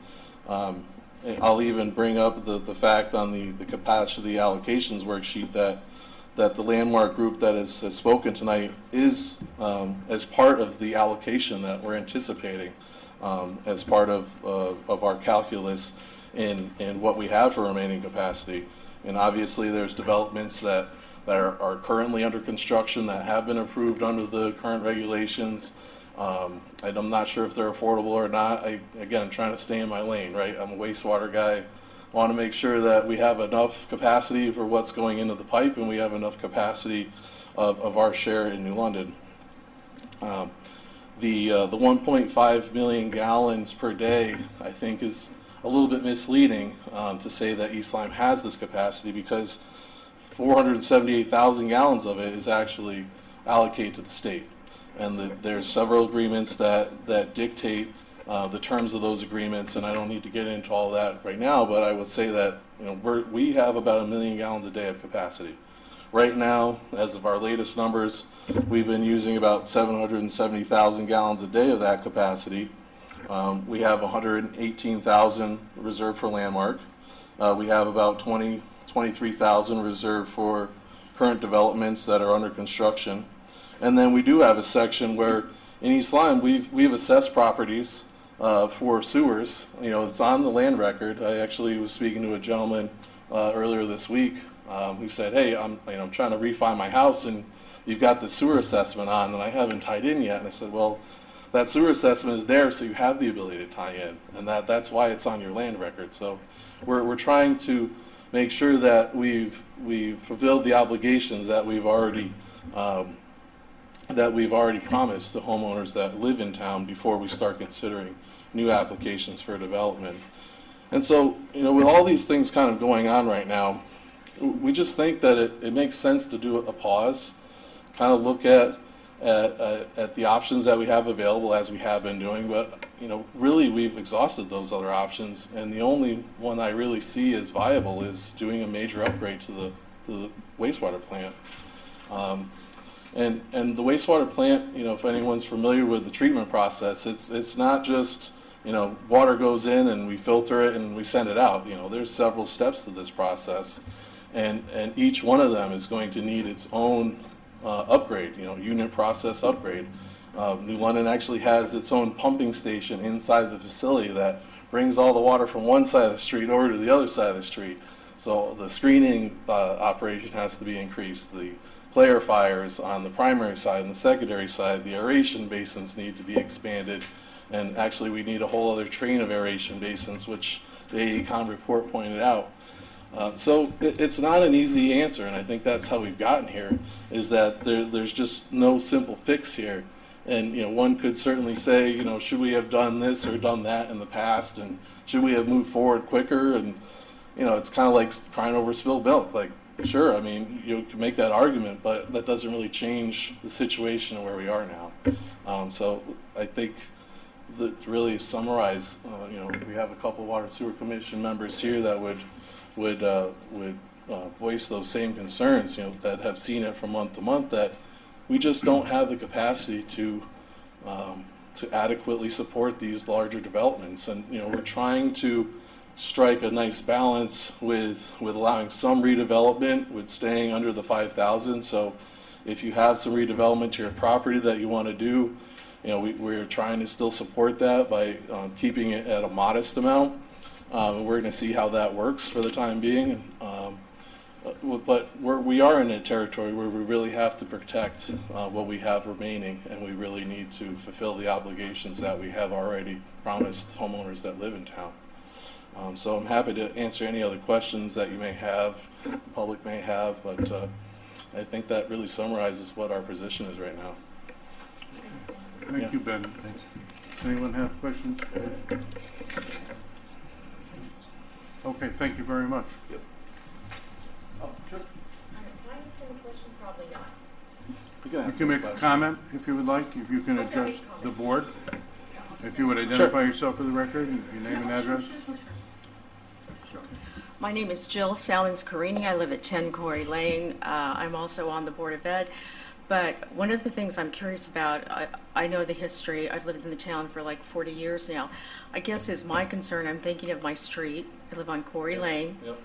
I'll even bring up the fact on the capacity allocations worksheet that the landmark group that has spoken tonight is as part of the allocation that we're anticipating as part of our calculus in what we have for remaining capacity. And obviously there's developments that are currently under construction that have been approved under the current regulations. And I'm not sure if they're affordable or not. I'm trying to stay in my lane, right? I'm a wastewater guy. I want to make sure that we have enough capacity for what's going into the pipe, and we have enough capacity of our share in New London. The 1.5 million gallons per day, I think, is a little bit misleading to say that East Lyme has this capacity, because 478,000 gallons of it is actually allocated to the state. And there's several agreements that dictate the terms of those agreements, and I don't need to get into all that right now, but I would say that we have about 1 million gallons a day of capacity. Right now, as of our latest numbers, we've been using about 770,000 gallons a day of that capacity. We have 118,000 reserved for landmark. We have about 23,000 reserved for current developments that are under construction. And then we do have a section where in East Lyme we've assessed properties for sewers. It's on the land record. I actually was speaking to a gentleman earlier this week who said, "Hey, I'm trying to refi my house, and you've got the sewer assessment on, and I haven't tied in yet." And I said, "Well, that sewer assessment is there, so you have the ability to tie in, and that's why it's on your land record." So we're trying to make sure that we've fulfilled the obligations that we've already promised to homeowners that live in town before we start considering new applications for development. And so, with all these things kind of going on right now, we just think that it makes sense to do a pause, kind of look at the options that we have available, as we have been doing. But really we've exhausted those other options, and the only one I really see as viable is doing a major upgrade to the wastewater plant. And the wastewater plant, if anyone's familiar with the treatment process, it's not just water goes in and we filter it and we send it out. There's several steps to this process, and each one of them is going to need its own upgrade, unit process upgrade. New London actually has its own pumping station inside the facility that brings all the water from one side of the street over to the other side of the street. So the screening operation has to be increased. The clarifiers on the primary side and the secondary side, the aeration basins need to be expanded, and actually we need a whole other train of aeration basins, which the AECOM report pointed out. So it's not an easy answer, and I think that's how we've gotten here, is that there's just no simple fix here. And one could certainly say, should we have done this or done that in the past, and should we have moved forward quicker? And it's kind of like crying over spilled milk. Like, sure, I mean, you can make that argument, but that doesn't really change the situation where we are now. So I think to really summarize, we have a couple water sewer commission members here that would voice those same concerns, that have seen it from month to month, that we just don't have the capacity to adequately support these larger developments. And we're trying to strike a nice balance with allowing some redevelopment, with staying under the 5,000. So if you have some redevelopment to your property that you want to do, we're trying to still support that by keeping it at a modest amount. And we're going to see how that works for the time being. But we are in a territory where we really have to protect what we have remaining, and we really need to fulfill the obligations that we have already promised homeowners that live in town. So I'm happy to answer any other questions that you may have, the public may have, but I think that really summarizes what our position is right now. Thank you, Ben. Thanks. Anyone have questions? Okay, thank you very much. Yep. Can I ask him a question? Probably not. You can make a comment if you would like, if you can Okay, address make a comment. the board. If you would identify yourself for the record, and your name and address. Sure. My name is Jill Salmons-Carini. I live at 10 Corey Lane. I'm also on the Board of Ed. But one of the things I'm curious about, I know the history. I've lived in the town for like 40 years now. I guess is my concern, I'm thinking of my street. I live on Corey Lane. Yep.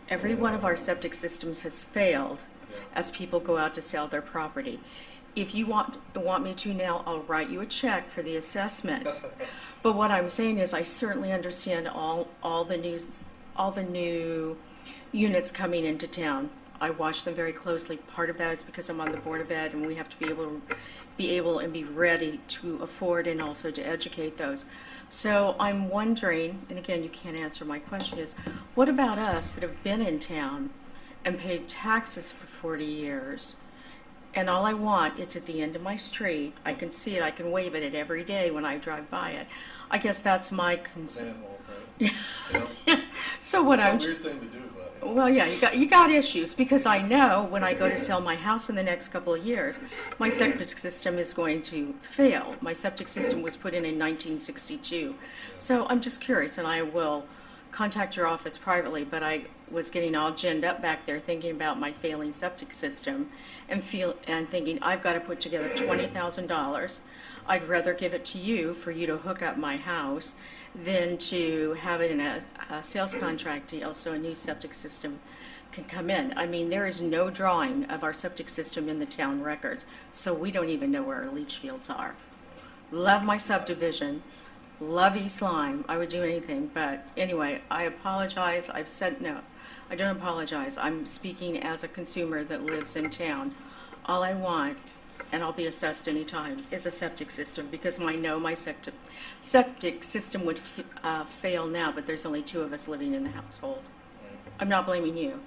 Every one of our septic systems has failed as people go out to sell their property. If you want me to now, I'll write you a check for the assessment. But what I'm saying is I certainly understand all the new units coming into town. I watch them very closely. Part of that is because I'm on the Board of Ed, and we have to be able and be ready to afford and also to educate those. So I'm wondering, and again, you can't answer my question, is what about us that have been in town and paid taxes for 40 years, and all I want, it's at the end of my street, I can see it, I can wave at it every day when I drive by it. I guess that's my concern. Manhole, right? Yep. So what I'm... It's a weird thing to do, but... Well, yeah, you got issues, because I know when I go to sell my house in the next couple of years, my septic system is going to fail. My septic system was put in 1962. So I'm just curious, and I will contact your office privately, but I was getting all ginned up back there thinking about my failing septic system and thinking I've got to put together $20,000. I'd rather give it to you for you to hook up my house than to have it in a sales contract deal so a new septic system can come in. I mean, there is no drawing of our septic system in the town records, so we don't even know where our leach fields are. Love my subdivision, love East Lyme. I would do anything, but anyway, I apologize. I've said no. I don't apologize. I'm speaking as a consumer that lives in town. All I want, and I'll be assessed any time, is a septic system, because I know my septic system would fail now, but there's only 2 of us living in the household. I'm not blaming you.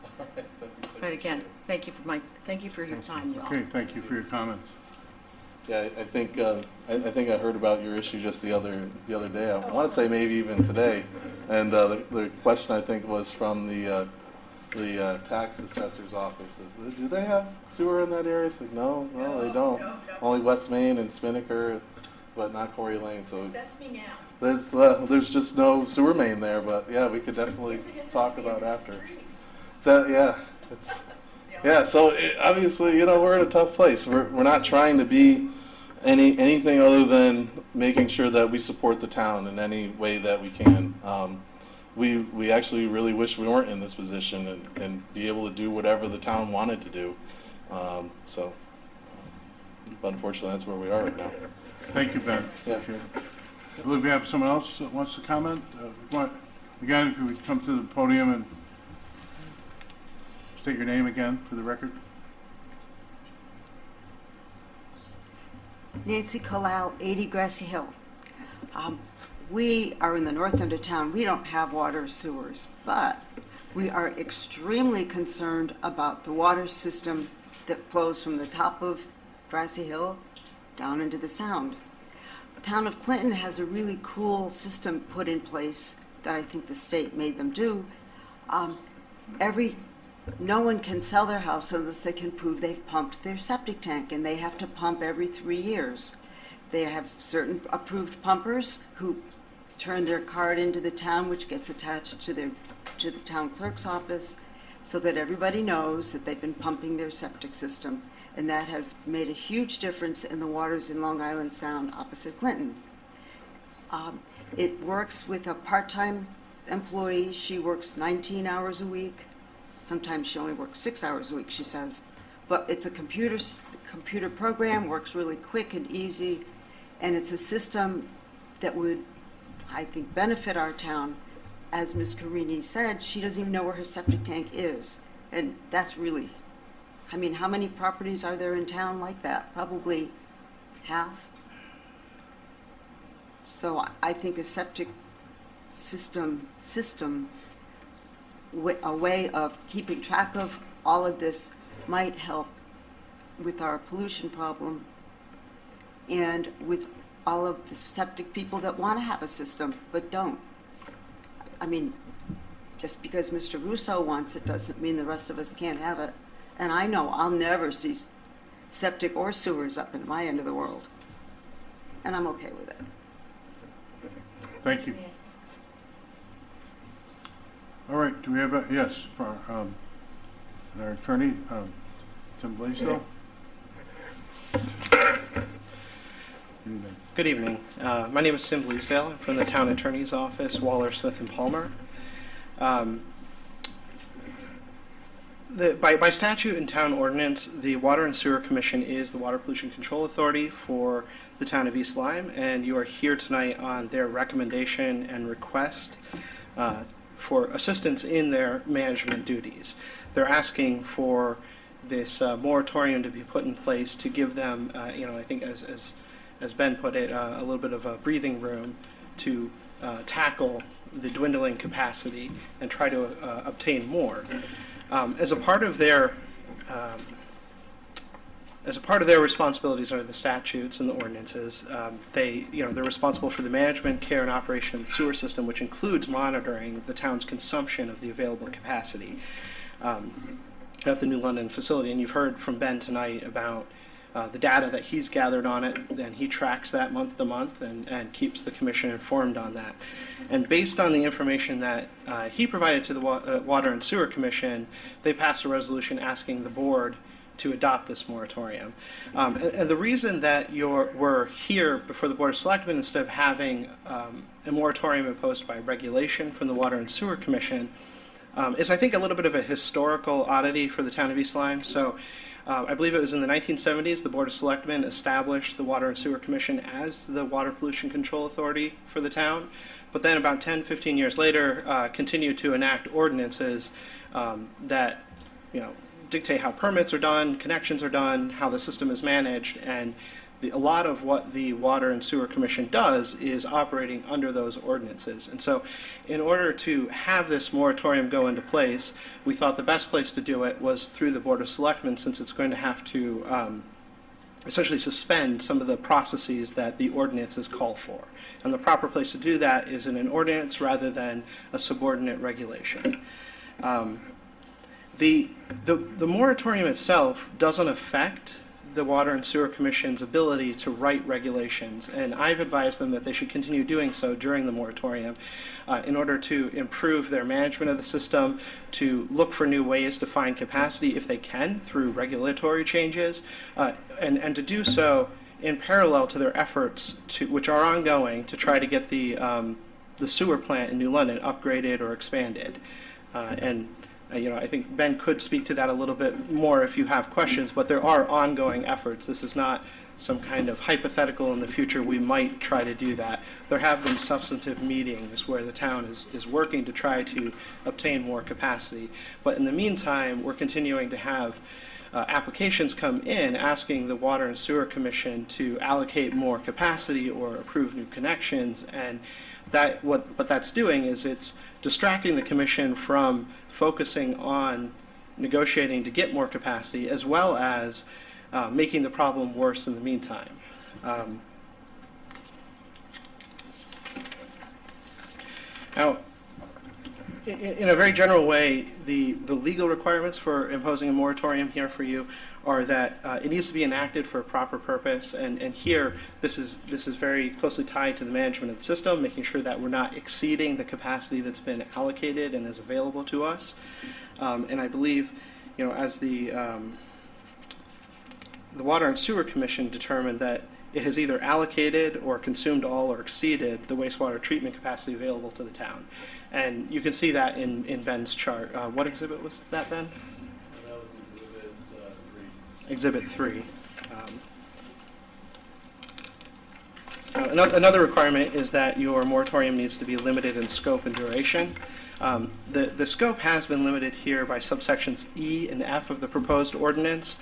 But again, thank you for your time, y'all. Okay, thank you for your comments. Yeah, I think I heard about your issue just the other day. I want to say maybe even today, and the question I think was from the tax assessor's office. Do they have sewer in that area? It's like no, they don't. No. Only West Main and Spinnaker, but not Corey Lane. So Assess me now. there's just no sewer main there. But yeah, we could definitely talk about after. So yeah. So obviously, we're in a tough place. We're not trying to be anything other than making sure that we support the town in any way that we can. We actually really wish we weren't in this position and be able to do whatever the town wanted to do. But unfortunately, that's where we are right now. Thank you, Ben. Yeah. Appreciate it. I believe we have someone else that wants to comment. Again, if you would come to the podium and state your name again for the record. Nancy Kalal, 80 Grassy Hill. We are in the north end of town. We don't have water sewers, but we are extremely concerned about the water system that flows from the top of Grassy Hill down into the Sound. The town of Clinton has a really cool system put in place that I think the state made them do. No one can sell their house unless they can prove they've pumped their septic tank, and they have to pump every 3 years. They have certain approved pumpers who turn their card into the town, which gets attached to the town clerk's office, so that everybody knows that they've been pumping their septic system. And that has made a huge difference in the waters in Long Island Sound opposite Clinton. It works with a part-time employee. She works 19 hours a week. Sometimes she only works 6 hours a week, she says. But it's a computer program, works really quick and easy, and it's a system that would, I think, benefit our town. As Ms. Carini said, she doesn't even know where her septic tank is. And that's really, I mean, how many properties are there in town like that? Probably half. So I think a septic system, a way of keeping track of all of this might help with our pollution problem and with all of the septic people that want to have a system but don't. I mean, just because Mr. Russo wants it doesn't mean the rest of us can't have it. And I know I'll never see septic or sewers up in my end of the world. And I'm okay with it. Thank you. All right, do we have a, yes, for our attorney, Tim Blaisdell? Good evening. My name is Tim Bleasdale. I'm from the Town Attorney's Office, Waller, Smith & Palmer. By statute and town ordinance, the Water and Sewer Commission is the Water Pollution Control Authority for the town of East Lyme, and you are here tonight on their recommendation and request for assistance in their management duties. They're asking for this moratorium to be put in place to give them, I think as Ben put it, a little bit of a breathing room to tackle the dwindling capacity and try to obtain more. As a part of their responsibilities under the statutes and the ordinances, they're responsible for the management, care, and operation of the sewer system, which includes monitoring the town's consumption of the available capacity at the New London facility. And you've heard from Ben tonight about the data that he's gathered on it, and he tracks that month to month and keeps the commission informed on that. And based on the information that he provided to the Water and Sewer Commission, they passed a resolution asking the board to adopt this moratorium. And the reason that we're here before the Board of Selectmen instead of having a moratorium imposed by regulation from the Water and Sewer Commission is, I think, a little bit of a historical oddity for the town of East Lyme. So I believe it was in the 1970s the Board of Selectmen established the Water and Sewer Commission as the Water Pollution Control Authority for the town, but then about 10, 15 years later continued to enact ordinances that dictate how permits are done, connections are done, how the system is managed, and a lot of what the Water and Sewer Commission does is operating under those ordinances. And so in order to have this moratorium go into place, we thought the best place to do it was through the Board of Selectmen, since it's going to have to essentially suspend some of the processes that the ordinances call for. And the proper place to do that is in an ordinance rather than a subordinate regulation. The moratorium itself doesn't affect the Water and Sewer Commission's ability to write regulations, and I've advised them that they should continue doing so during the moratorium in order to improve their management of the system, to look for new ways to find capacity if they can through regulatory changes, and to do so in parallel to their efforts, which are ongoing, to try to get the sewer plant in New London upgraded or expanded. I think Ben could speak to that a little bit more if you have questions, but there are ongoing efforts. This is not some kind of hypothetical in the future we might try to do that. There have been substantive meetings where the town is working to try to obtain more capacity. But in the meantime, we're continuing to have applications come in asking the Water and Sewer Commission to allocate more capacity or approve new connections, and what that's doing is it's distracting the commission from focusing on negotiating to get more capacity, as well as making the problem worse in the meantime. Now, in a very general way, the legal requirements for imposing a moratorium here for you are that it needs to be enacted for a proper purpose, and here this is very closely tied to the management of the system, making sure that we're not exceeding the capacity that's been allocated and is available to us. And I believe, as the Water and Sewer Commission determined that it has either allocated or consumed all or exceeded the wastewater treatment capacity available to the town. And you can see that in Ben's chart. What exhibit was that, Ben? That was Exhibit 3. Another requirement is that your moratorium needs to be limited in scope and duration. The scope has been limited here by subsections E and F of the proposed ordinance,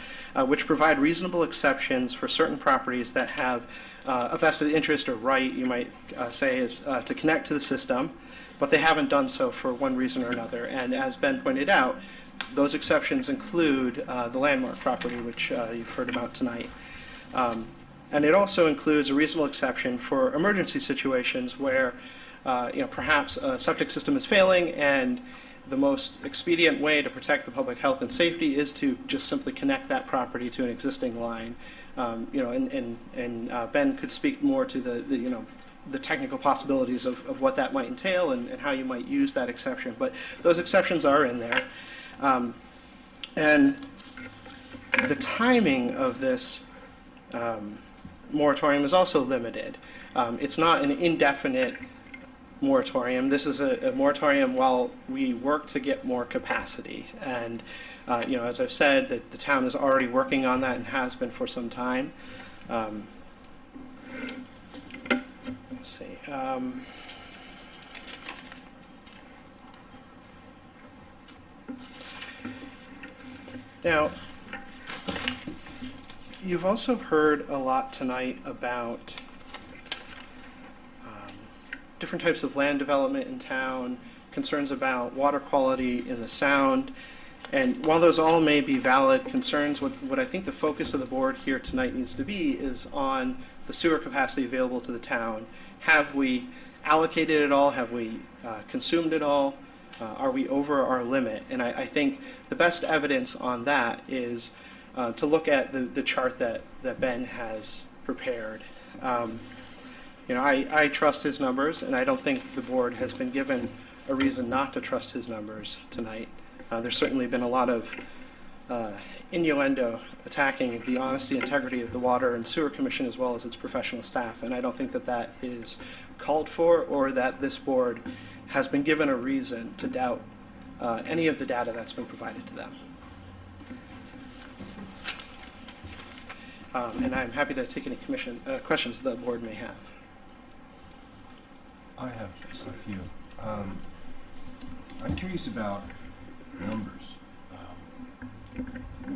which provide reasonable exceptions for certain properties that have a vested interest or right, you might say, is to connect to the system, but they haven't done so for one reason or another. And as Ben pointed out, those exceptions include the landmark property, which you've heard about tonight. And it also includes a reasonable exception for emergency situations where perhaps a septic system is failing and the most expedient way to protect the public health and safety is to just simply connect that property to an existing line. Ben could speak more to the technical possibilities of what that might entail and how you might use that exception. But those exceptions are in there. And the timing of this moratorium is also limited. It's not an indefinite moratorium. This is a moratorium while we work to get more capacity. And, as I've said, the town is already working on that and has been for some time. Let's see. Now, you've also heard a lot tonight about different types of land development in town, concerns about water quality in the sound. And while those all may be valid concerns, what I think the focus of the board here tonight needs to be is on the sewer capacity available to the town. Have we allocated it all? Have we consumed it all? Are we over our limit? And I think the best evidence on that is to look at the chart that Ben has prepared. I trust his numbers, and I don't think the board has been given a reason not to trust his numbers tonight. There's certainly been a lot of innuendo attacking the honesty, integrity of the Water and Sewer Commission as well as its professional staff, and I don't think that is called for or that this board has been given a reason to doubt any of the data that's been provided to them. And I'm happy to take any questions the board may have. I have a few. I'm curious about numbers.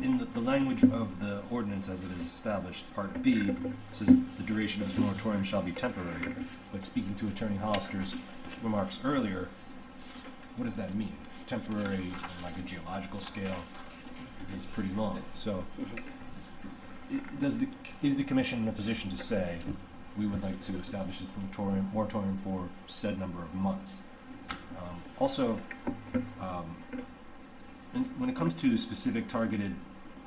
In the language of the ordinance as it is established, Part B says the duration of this moratorium shall be temporary. But speaking to Attorney Hollister's remarks earlier, what does that mean? Temporary, on like a geological scale, is pretty long. So, is the commission in a position to say we would like to establish a moratorium for said number of months? Also, when it comes to specific targeted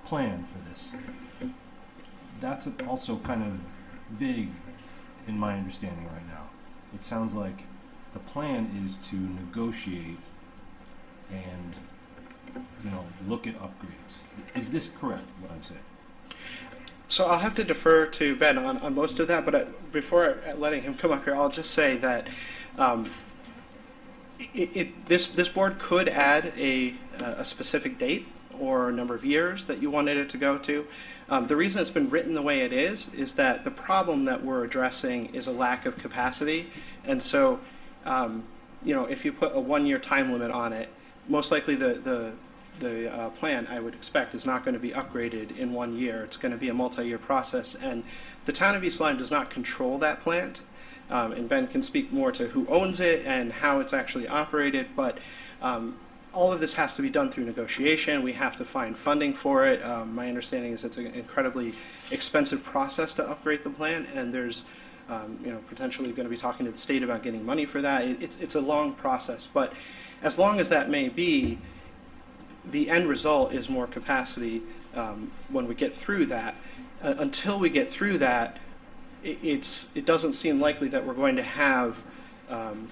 plan for this, that's also kind of vague in my understanding right now. It sounds like the plan is to negotiate and look at upgrades. Is this correct, what I'm saying? So I'll have to defer to Ben on most of that, but before letting him come up here, I'll just say that this board could add a specific date or a number of years that you wanted it to go to. The reason it's been written the way it is that the problem that we're addressing is a lack of capacity, and so if you put a 1-year time limit on it, most likely the plan, I would expect, is not going to be upgraded in 1 year. It's going to be a multi-year process, and the town of East Lyme does not control that plant. And Ben can speak more to who owns it and how it's actually operated, but all of this has to be done through negotiation. We have to find funding for it. My understanding is it's an incredibly expensive process to upgrade the plant, and there's potentially going to be talking to the state about getting money for that. It's a long process, but as long as that may be, the end result is more capacity when we get through that. Until we get through that, it doesn't seem likely that we're going to have an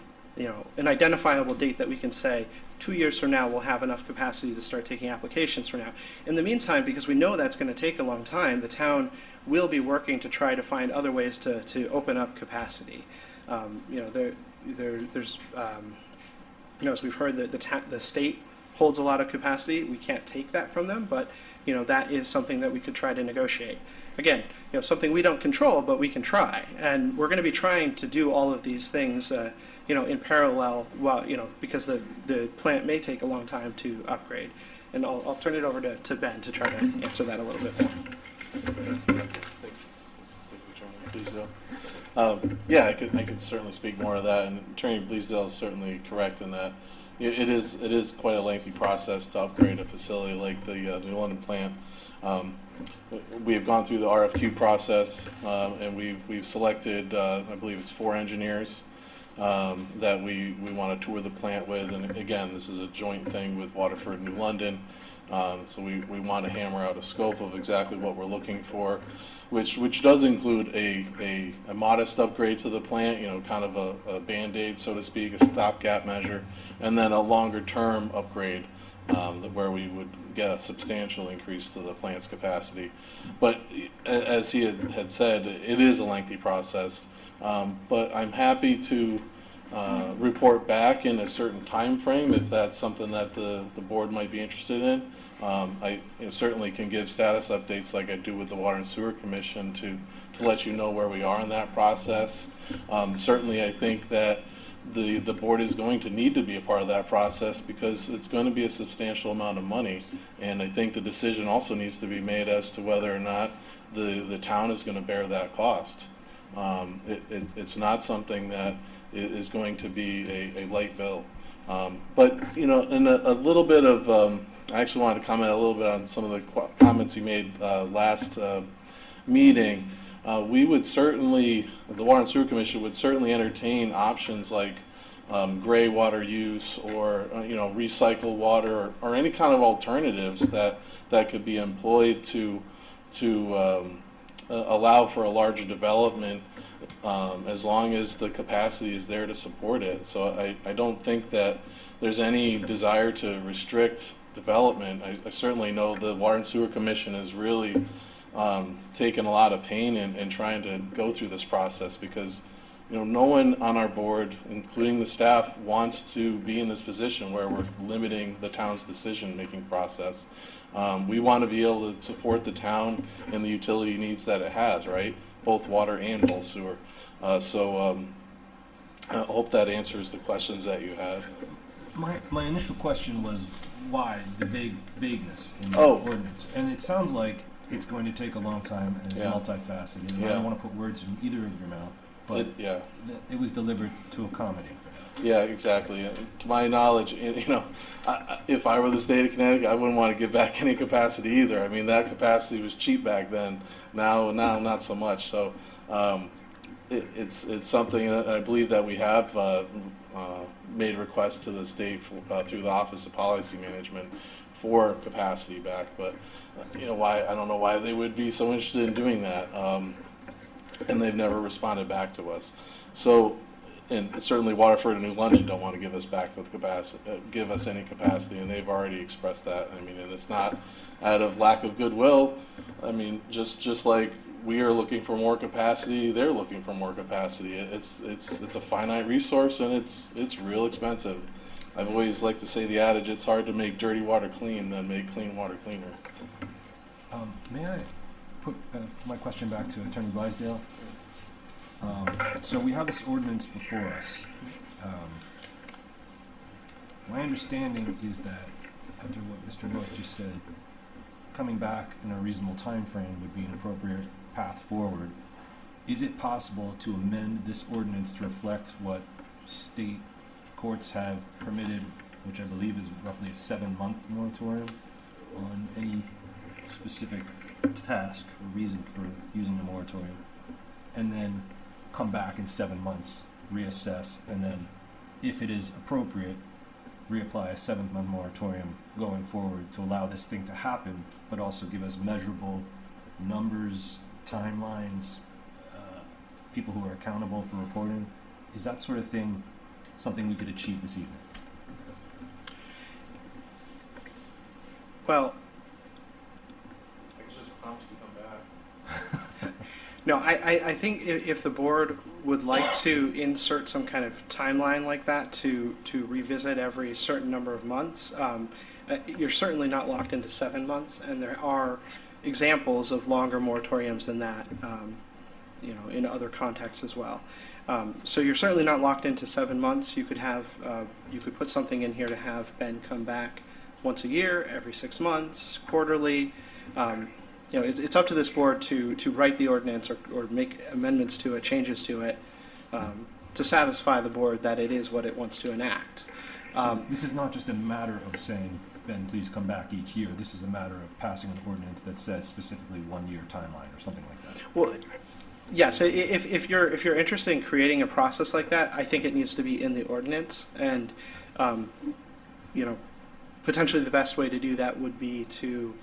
identifiable date that we can say 2 years from now we'll have enough capacity to start taking applications for now. In the meantime, because we know that's going to take a long time, the town will be working to try to find other ways to open up capacity. There's as we've heard, the state holds a lot of capacity. We can't take that from them, but that is something that we could try to negotiate. Again, something we don't control, but we can try, and we're going to be trying to do all of these things, in parallel. While because the plant may take a long time to upgrade, and I'll turn it over to Ben to try to answer that a little bit more. Yeah, I could certainly speak more of that, and Attorney Bleasdale is certainly correct in that it is quite a lengthy process to upgrade a facility like the New London plant. We have gone through the RFQ process, and we've selected, I believe it's 4 engineers that we want to tour the plant with, and again, this is a joint thing with Waterford and New London. So we want to hammer out a scope of exactly what we're looking for, which does include a modest upgrade to the plant, kind of a Band-Aid, so to speak, a stopgap measure, and then a longer-term upgrade where we would get a substantial increase to the plant's capacity. But as he had said, it is a lengthy process, but I'm happy to report back in a certain time frame if that's something that the board might be interested in. I certainly can give status updates like I do with the Water and Sewer Commission to let you know where we are in that process. Certainly I think that the board is going to need to be a part of that process because it's going to be a substantial amount of money, and I think the decision also needs to be made as to whether or not the town is going to bear that cost. It's not something that is going to be a light bill. But in a little bit of I actually wanted to comment a little bit on some of the comments you made last meeting. We would certainly, the Water and Sewer Commission would certainly entertain options like gray water use or recycle water or any kind of alternatives that could be employed to allow for a larger development as long as the capacity is there to support it. So I don't think that there's any desire to restrict development. I certainly know the Water and Sewer Commission has really taken a lot of pain in trying to go through this process because no one on our board, including the staff, wants to be in this position where we're limiting the town's decision-making process. We want to be able to support the town and the utility needs that it has, right? Both water and both sewer. So I hope that answers the questions that you had. My initial question was why the vagueness in the Oh. ordinance, and it sounds like it's going to take a long time and it's Yeah. multifaceted. And I Yeah. don't want to put words in either of your mouth, but it was delivered to accommodate for that. Yeah, exactly. To my knowledge, if I were the state of Connecticut, I wouldn't want to give back any capacity either. I mean, that capacity was cheap back then. Now not so much. So it's something that I believe that we have made requests to the state through the Office of Policy Management for capacity back. But why? I don't know why they would be so interested in doing that. And they've never responded back to us. So. And certainly Waterford and New London don't want to give us back with capacity, give us any capacity, and they've already expressed that. I mean, and it's not out of lack of goodwill. I mean, just like we are looking for more capacity, they're looking for more capacity. It's a finite resource, and it's real expensive. I've always liked to say the adage: it's hard to make dirty water clean than make clean water cleaner. May I put my question back to Attorney Bleasdale? So we have this ordinance before us. My understanding is that, after what Mr. North just said, coming back in a reasonable time frame would be an appropriate path forward. Is it possible to amend this ordinance to reflect what state courts have permitted, which I believe is roughly a 7-month moratorium on any specific task or reason for using the moratorium, and then come back in 7 months, reassess, and then, if it is appropriate, reapply a 7-month moratorium going forward to allow this thing to happen, but also give us measurable numbers, timelines, people who are accountable for reporting. Is that sort of thing something we could achieve this evening? Well, I could just promise to come back. no, I think if the board would like to insert some kind of timeline like that to revisit every certain number of months, you're certainly not locked into 7 months, and there are examples of longer moratoriums than that, in other contexts as well. So you're certainly not locked into 7 months. You could have, you could put something in here to have Ben come back once a year, every 6 months, quarterly. It's up to this board to write the ordinance or make amendments to it, changes to it, to satisfy the board that it is what it wants to enact. So this is not just a matter of saying, Ben, please come back each year. This is a matter of passing an ordinance that says specifically 1 year timeline or something like that. Well, yes. If you're interested in creating a process like that, I think it needs to be in the ordinance, and potentially the best way to do that would be to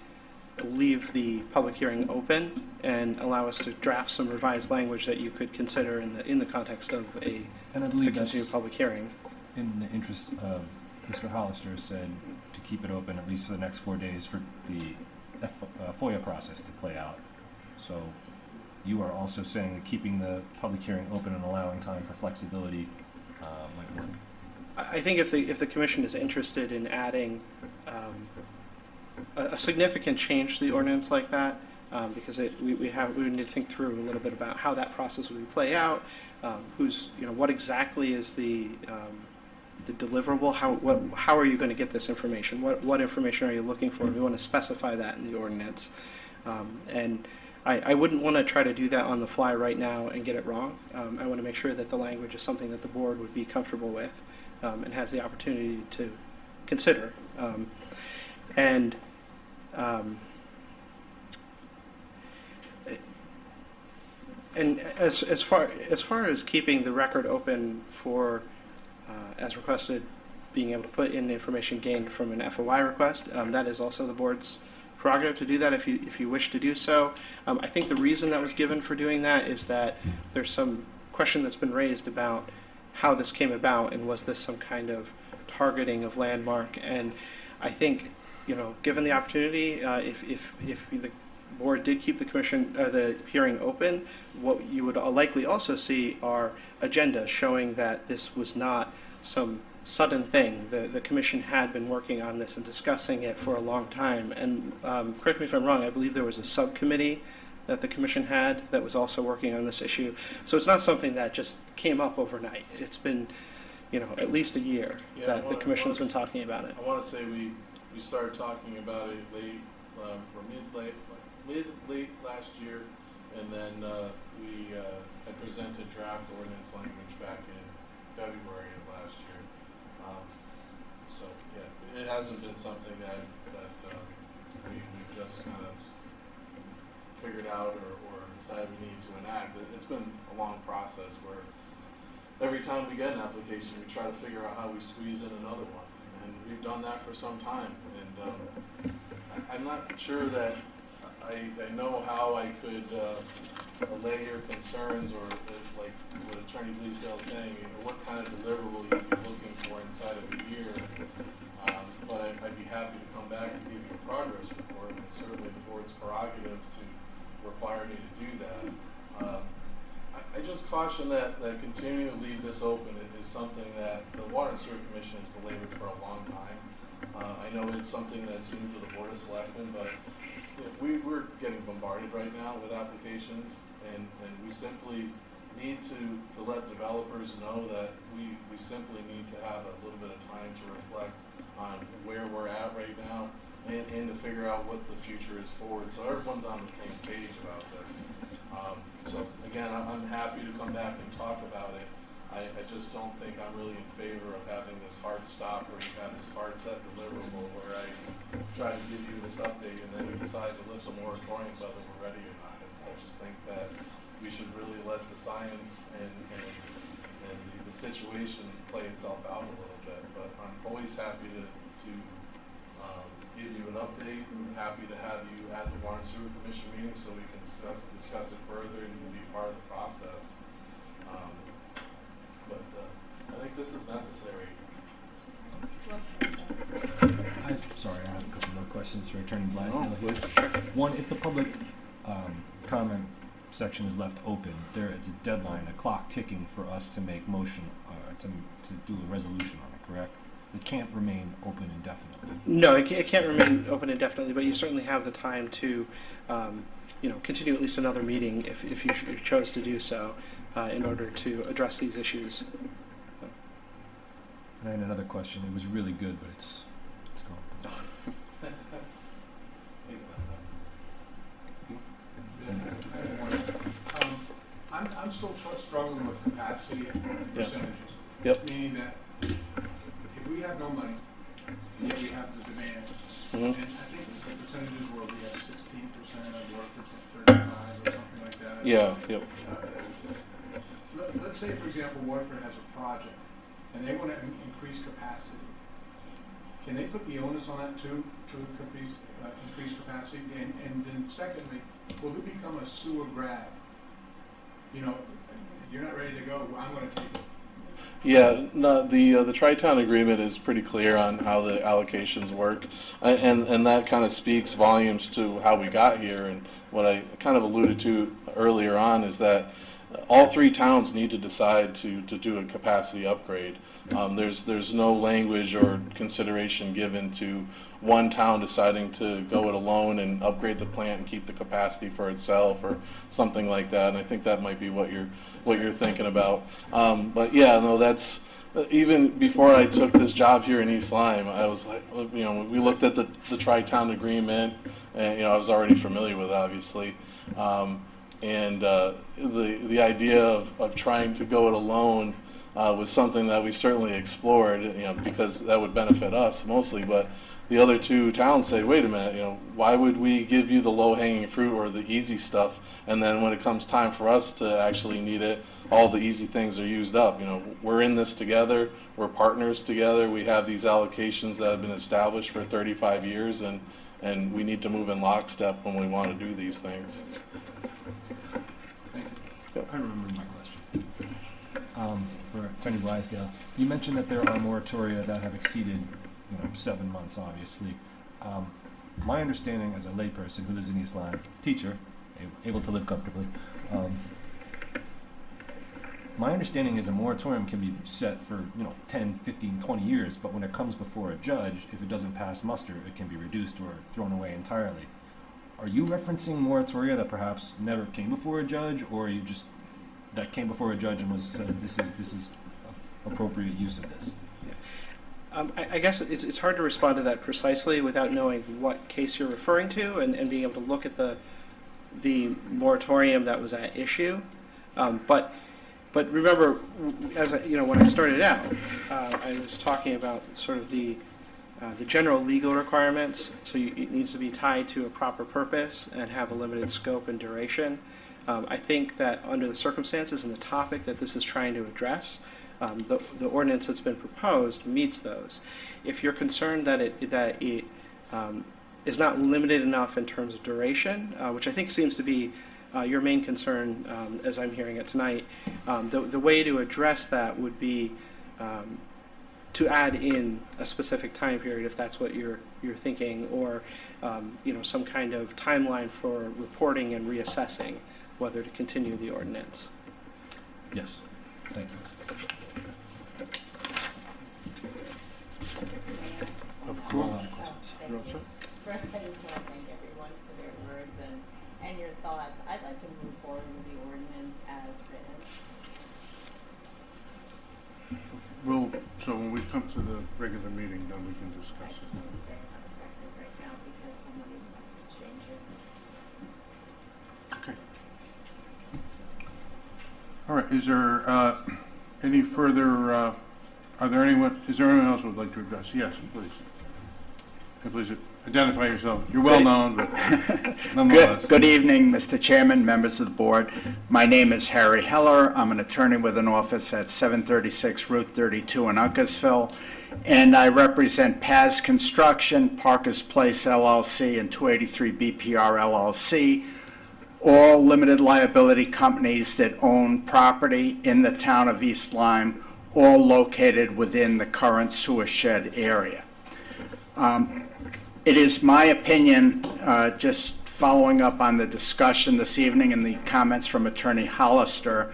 leave the public hearing open and allow us to draft some revised language that you could consider in the context of a And I believe that's continued public hearing. in the interest of Mr. Hollister said to keep it open at least for the next 4 days for the FOIA process to play out. So you are also saying that keeping the public hearing open and allowing time for flexibility might work. I think if the commission is interested in adding a significant change to the ordinance like that, because we need to think through a little bit about how that process would play out, what exactly is the deliverable, how are you going to get this information, what information are you looking for, and we want to specify that in the ordinance. And I wouldn't want to try to do that on the fly right now and get it wrong. I want to make sure that the language is something that the board would be comfortable with and has the opportunity to consider. And as far as keeping the record open for, as requested, being able to put in the information gained from an FOI request, that is also the board's prerogative to do that if you wish to do so. I think the reason that was given for doing that is that there's some question that's been raised about how this came about and was this some kind of targeting of landmark. And I think, given the opportunity, if the board did keep the hearing open, what you would likely also see are agendas showing that this was not some sudden thing. The commission had been working on this and discussing it for a long time. And correct me if I'm wrong, I believe there was a subcommittee that the commission had that was also working on this issue. So it's not something that just came up overnight. It's been, at least a year that the commission's been talking about it. I want to say we started talking about it late last year, and then we had presented draft ordinance language back in February of last year. So yeah, it hasn't been something that we've just kind of figured out or decided we need to enact. It's been a long process where every time we get an application, we try to figure out how we squeeze in another one, and we've done that for some time. And I'm not sure that I know how I could allay your concerns, or like what Attorney Bleasdale is saying, what kind of deliverable you'd be looking for inside of a year. But I'd be happy to come back and give you a progress report, and it's certainly the board's prerogative to require me to do that. I just caution that continuing to leave this open is something that the Water and Sewer Commission has belabored for a long time. I know it's something that's new to the Board of Selectmen, but we're getting bombarded right now with applications, and we simply need to let developers know that we simply need to have a little bit of time to reflect on where we're at right now and to figure out what the future is forward, so everyone's on the same page about this. So again, I'm happy to come back and talk about it. I just don't think I'm really in favor of having this hard stop where you have this hard set deliverable where I try to give you this update and then we decide to lift some moratoriums whether we're ready or not. I just think that we should really let the science and the situation play itself out a little bit. But I'm always happy to give you an update. I'm happy to have you at the Water and Sewer Commission meeting so we can discuss it further and be part of the process. But I think this is necessary. Sorry, I have a couple more questions for Attorney Blasdale. One, if the public comment section is left open, there is a deadline, a clock ticking for us to make motion, to do a resolution on it, correct? It can't remain open indefinitely. No, it can't remain open indefinitely, but you certainly have the time to, continue at least another meeting if you chose to do so, in order to address these issues. And I had another question. It was really good, but it's gone. I'm still struggling with capacity percentages. Yep. Meaning that if we have no money, yet we have the demand, Mm-hmm. and I think the percentages were we have 16% of workers at 35 or something like that. Yeah, yep. Let's say, for example, Waterford has a project, and they want to increase capacity. Can they put the onus on that too, to increase capacity? And then secondly, will it become a sewer grab? You're not ready to go, well, I'm going to take it. Yeah, no, the Tri-Town agreement is pretty clear on how the allocations work, and that kind of speaks volumes to how we got here. And what I kind of alluded to earlier on is that all three towns need to decide to do a capacity upgrade. There's no language or consideration given to one town deciding to go it alone and upgrade the plant and keep the capacity for itself or something like that. And I think that might be what you're thinking about. But yeah, no, that's even before I took this job here in East Lyme, I was like, we looked at the Tri-Town agreement, and I was already familiar with it, obviously. And the idea of trying to go it alone was something that we certainly explored, because that would benefit us mostly. But the other two towns say, wait a minute, why would we give you the low-hanging fruit or the easy stuff, and then when it comes time for us to actually need it, all the easy things are used up? We're in this together. We're partners together. We have these allocations that have been established for 35 years, and we need to move in lockstep when we want to do these things. I remember my question. For Attorney Blaisdell, you mentioned that there are moratoria that have exceeded 7 months, obviously. My understanding as a layperson who lives in East Lyme, teacher, able to live comfortably, my understanding is a moratorium can be set for 10, 15, 20 years, but when it comes before a judge, if it doesn't pass muster, it can be reduced or thrown away entirely. Are you referencing moratoria that perhaps never came before a judge, or you just that came before a judge and was said this is appropriate use of this? I guess it's hard to respond to that precisely without knowing what case you're referring to and being able to look at the moratorium that was at issue. But remember, as when I started out, I was talking about sort of the general legal requirements. So it needs to be tied to a proper purpose and have a limited scope and duration. I think that under the circumstances and the topic that this is trying to address, the ordinance that's been proposed meets those. If you're concerned that it is not limited enough in terms of duration, which I think seems to be your main concern as I'm hearing it tonight, the way to address that would be to add in a specific time period, if that's what you're thinking, or some kind of timeline for reporting and reassessing whether to continue the ordinance. Yes. Thank you. Of A course. lot of questions. You're all set? First, I just want to thank everyone for their words and your thoughts. I'd like to move forward with the ordinance as written. So when we come to the regular meeting, then we can I discuss just it. want to say it on the record right now because somebody would like to change it. Okay. All right, is there any further, is there anyone else who would like to address? Yes, please. Please identify yourself. You're well known, but nonetheless. Good evening, Mr. Chairman, members of the board. My name is Harry Heller. I'm an attorney with an office at 736 Route 32 in Uncasville, and I represent Paz Construction, Parker's Place LLC, and 283 BPR LLC, all limited liability companies that own property in the town of East Lyme, all located within the current sewer shed area. It is my opinion, just following up on the discussion this evening and the comments from Attorney Hollister,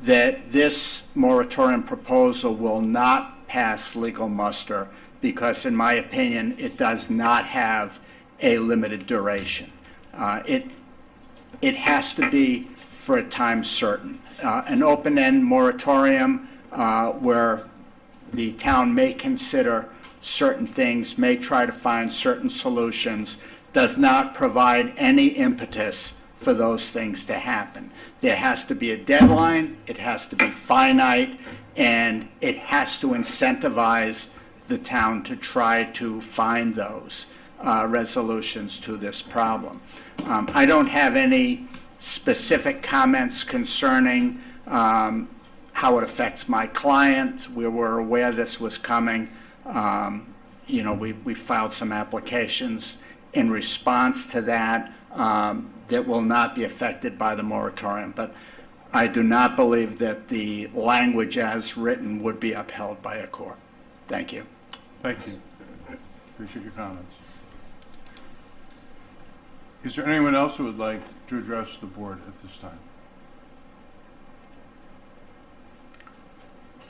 that this moratorium proposal will not pass legal muster because, in my opinion, it does not have a limited duration. It has to be for a time certain. An open-end moratorium where the town may consider certain things, may try to find certain solutions, does not provide any impetus for those things to happen. There has to be a deadline, it has to be finite, and it has to incentivize the town to try to find those resolutions to this problem. I don't have any specific comments concerning how it affects my clients. We were aware this was coming. We filed some applications in response to that that will not be affected by the moratorium. But I do not believe that the language as written would be upheld by a court. Thank you. Thank you. Appreciate your comments. Is there anyone else who would like to address the board at this time?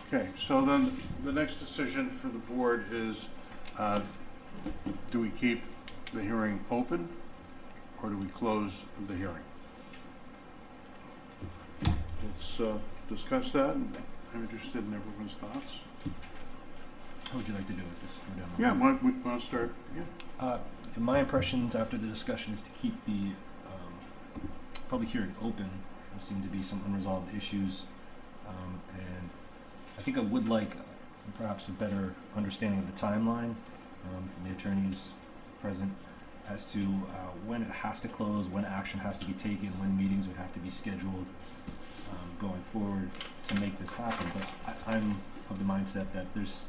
Okay, so then the next decision for the board is, do we keep the hearing open or do we close the hearing? Let's discuss that. I'm interested in everyone's thoughts. How would you like to do it? Just go down the Yeah, line? we want to start? Yeah. My impressions after the discussion is to keep the public hearing open. There seem to be some unresolved issues, and I think I would like perhaps a better understanding of the timeline from the attorneys present as to when it has to close, when action has to be taken, when meetings would have to be scheduled going forward to make this happen. But I'm of the mindset that there's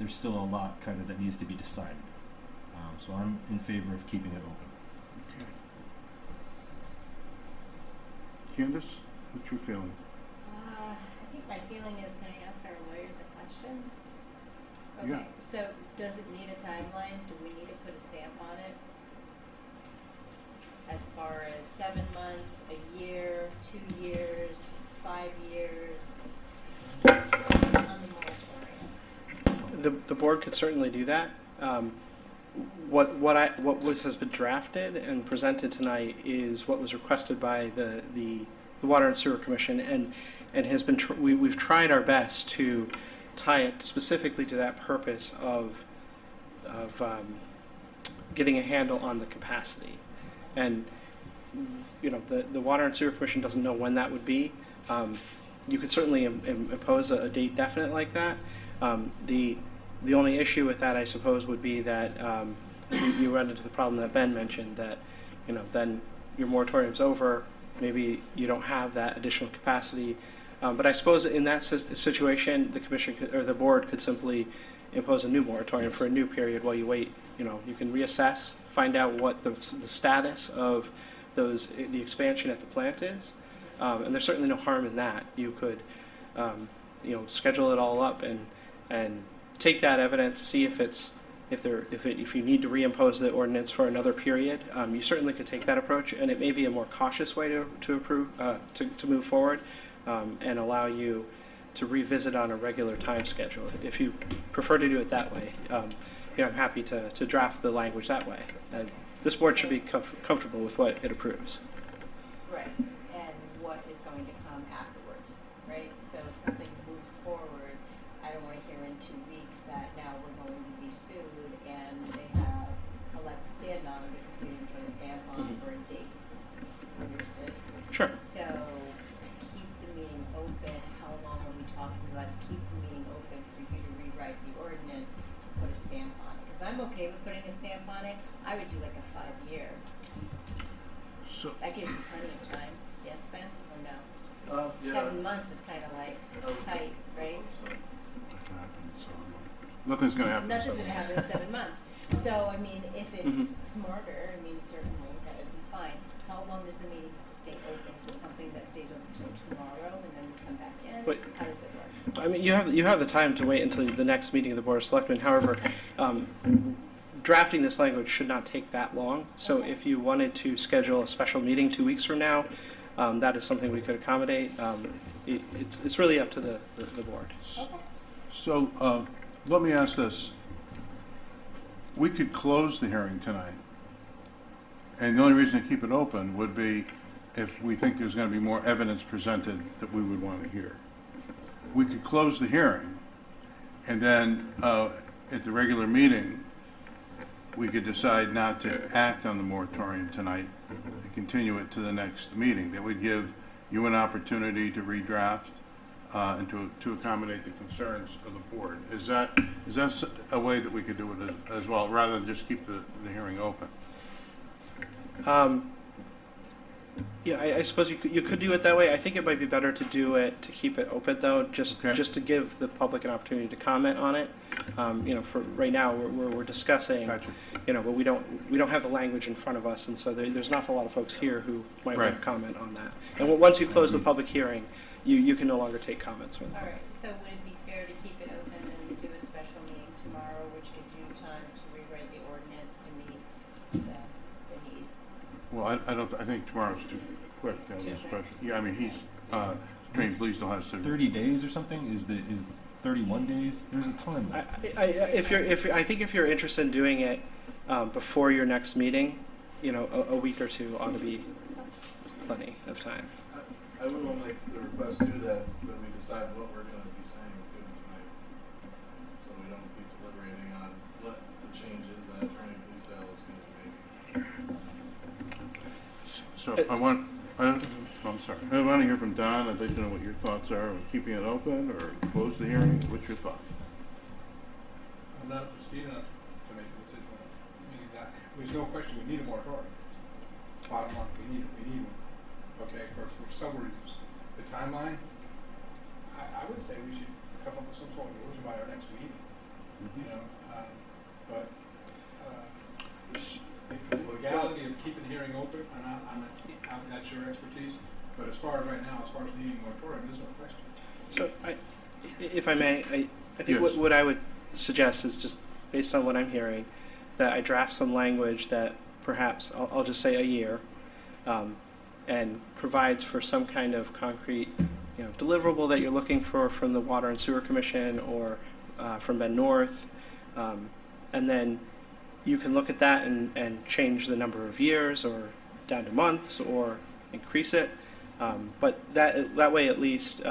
still a lot kind of that needs to be decided. So I'm in favor of keeping it open. Okay. Candace, what's your feeling? I think my feeling is, can I ask our lawyers a question? Yeah. Okay, so does it need a timeline? Do we need to put a stamp on it? As far as 7 months, a year, 2 years, 5 years on the moratorium? The board could certainly do that. What has been drafted and presented tonight is what was requested by the Water and Sewer Commission, and has been we've tried our best to tie it specifically to that purpose of getting a handle on the capacity. And the Water and Sewer Commission doesn't know when that would be. You could certainly impose a date definite like that. The only issue with that, I suppose, would be that you run into the problem that Ben mentioned, that then your moratorium's over, maybe you don't have that additional capacity. But I suppose in that situation, the commission or the board could simply impose a new moratorium for a new period while you wait. You can reassess, find out what the status of the expansion at the plant is, and there's certainly no harm in that. You could schedule it all up and take that evidence, see if you need to reimpose the ordinance for another period. You certainly could take that approach, and it may be a more cautious way to move forward, and allow you to revisit on a regular time schedule. If you prefer to do it that way, I'm happy to draft the language that way. This board should be comfortable with what it approves. Right, and what is going to come afterwards, right? So if something moves forward, I don't want to hear in 2 weeks that now we're going to be sued and they have a leg to stand on because we didn't put a stamp on for a date. Understood? Sure. So to keep the meeting open, how long are we talking about to keep the meeting open for you to rewrite the ordinance to put a stamp on it? Because months, I'm okay with putting a stamp on it. I would do like a 5-year. So, That gives you plenty of time. Yes, Ben, or no? 7 months is kind of like tight, right? nothing's going to happen. in Nothing's 7 gonna happen in 7 months. So, I mean, if it's smarter, I mean, certainly that would be fine. How long does the meeting have to stay open? Is this something that stays open until tomorrow and then we come back in? But- How does it work? I mean, you have the time to wait until the next meeting of the Board of Selectmen. However, drafting this language should not take that long. So Okay. if you wanted to schedule a special meeting 2 weeks from now, that is something we could accommodate. It's really up to the board. Okay. So, let me ask this. We could close the hearing tonight, and the only reason to keep it open would be if we think there's going to be more evidence presented that we would want to hear. We could close the hearing, and then at the regular meeting, we could decide not to act on the moratorium tonight and continue it to the next meeting. That would give you an opportunity to redraft and to accommodate the concerns of the board. Is that a way that we could do it as well, rather than just keep the hearing open? Yeah, I suppose you could do it that way. I think it might be better to do it, to keep it open though, Okay. just to give the public an opportunity to comment on it. For right now, we're discussing, Gotcha. but we don't have the language in front of us, and so there's an awful lot of folks here who might want Right. to comment on that. And once you close the public hearing, you can no longer take comments from the All public. right, so would it be fair to keep it open and do a special meeting tomorrow, which gives you time to rewrite the ordinance to meet the need? Well, I think tomorrow's too quick to have a special. Yeah, I mean, Attorney Bleasdale has to. 30 days or something? Is the 31 days? There's a timeline. I think if you're interested in doing it before your next meeting, a week or two ought to be plenty of time. I would want to make the request too that we decide what we're going to be saying too tonight, so we don't be deliberating on what the changes that Attorney Bleasdale is going to be making. So I'm sorry. I want to hear from Don. I'd like to know what your thoughts are on keeping it open or close the hearing. What's your thought? I'm not up to speed enough to make a decision on it. Meaning that, there's no question, we need a moratorium. Bottom line, we need one. Okay, for some reasons. The timeline, I would say we should come up with some sort of rules by our next meeting. But the legality of keeping the hearing open, that's your expertise. But as far as right now, as far as needing a moratorium, there's no question. So, if I may, I think Yes. what I would suggest is just based on what I'm hearing, that I draft some language that perhaps I'll just say a year, and provides for some kind of concrete, deliverable that you're looking for from the Water and Sewer Commission or from Ben North, and then you can look at that and change the number of years or down to months or increase it. But that way, at least,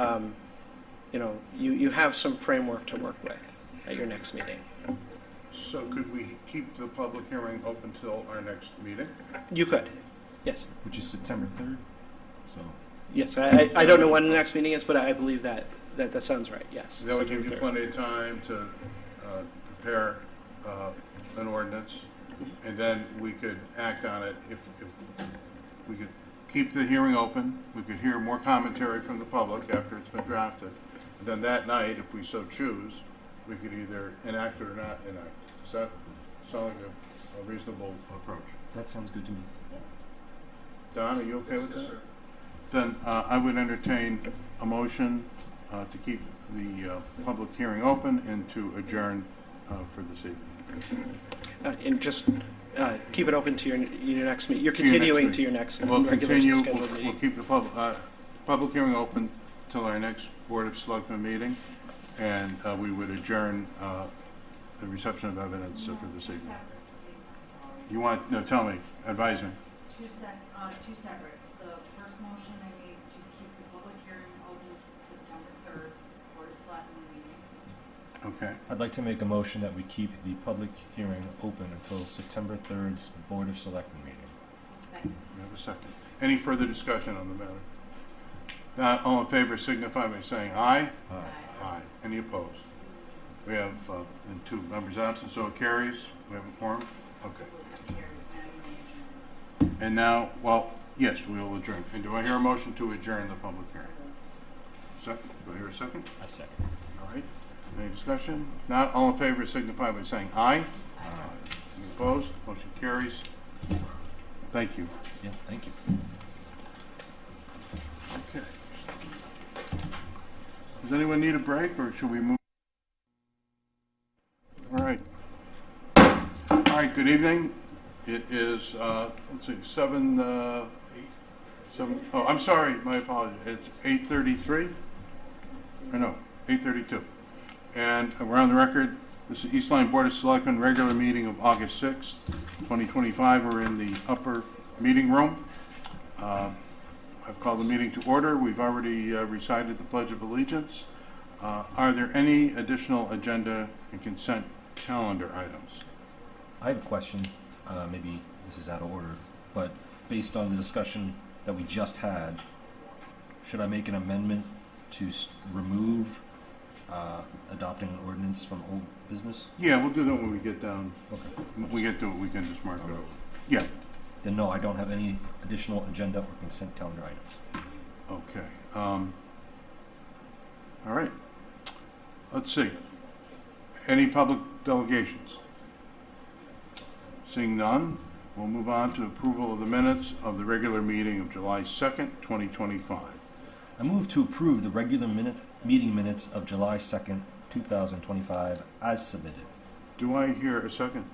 you have some framework to work with at your next meeting. So could we keep the public hearing open till our next meeting? You could, yes. Which is September 3rd. So Yes, I don't know when the next meeting is, but I believe that sounds right, yes. That would give you September 3rd. plenty of time to prepare an ordinance, and then we could act on it if we could keep the hearing open. We could hear more commentary from the public after it's been drafted. And then that night, if we so choose, we could either enact it or not enact. Does that sound like a reasonable approach? that sounds good to me. Don, are you okay with that? Yes, sir. Then I would entertain a motion to keep the public hearing open and to adjourn for this evening. And just keep it open to your next meeting. You're To your next continuing meeting. to your next We'll regularly continue, scheduled we'll meeting. keep the public hearing open till our next Board of Selectmen meeting, and we would adjourn the reception of evidence for this evening. You want, no, tell me, advise me. Two separate. The first motion I made to keep the public hearing open to September 3rd, Board of Selectmen meeting. Okay. I'd like to make a motion that we keep the public hearing open until September 3rd's Board of Selectmen meeting. Second. We have a second. Any further discussion on the matter? Not all in favor signify by saying aye. Aye. Aye. Any opposed? We have 2 members absent, so it carries. We have a quorum? Okay. Here, now you may adjourn. And now, well, yes, we'll adjourn. And do I hear a motion to adjourn the public hearing? Second, do I hear a second? I second. All right. Any discussion? If not, all in favor signify by saying aye. Aye. Any opposed? Motion carries. Thank you. Yeah, thank you. Okay. Does anyone need a break, or should we move? All right. All right, good evening. It is, let's see, 7, oh, I'm sorry, my apologies. It's 8:33? Or no, 8:32. And we're on the record. This is East Lyme Board of Selectmen regular meeting of August 6th, 2025. We're in the upper meeting room. I've called the meeting to order. We've already recited the Pledge of Allegiance. Are there any additional agenda and consent calendar items? I have a question. Maybe this is out of order, but based on the discussion that we just had, should I make an amendment to remove adopting an ordinance from old business? Yeah, we'll do that when we get down. Okay. When we get to it, we can just mark it over. Yeah. Then no, I don't have any additional agenda or consent calendar items. Okay. All right. Let's see. Any public delegations? Seeing none, we'll move on to approval of the minutes of the regular meeting of July 2nd, 2025. I move to approve the regular meeting minutes of July 2nd, 2025 as submitted. Do I hear a second?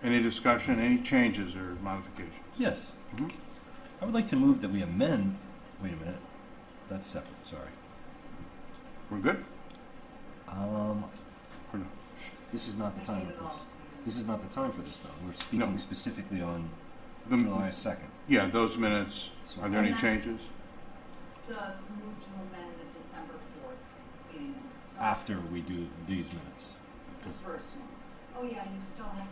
Any discussion, any changes or modifications? Yes. Mhm. I would like to move that we amend, wait a minute, that's separate, sorry. We're good? Um, Or no? this is not the time for this. This is not the time for this, though. We're speaking No. specifically on The- July 2nd. Yeah, those minutes. Are there any changes? The move to amend the December 4th meeting minutes. After we do these minutes. The first ones. Oh, yeah, you still have to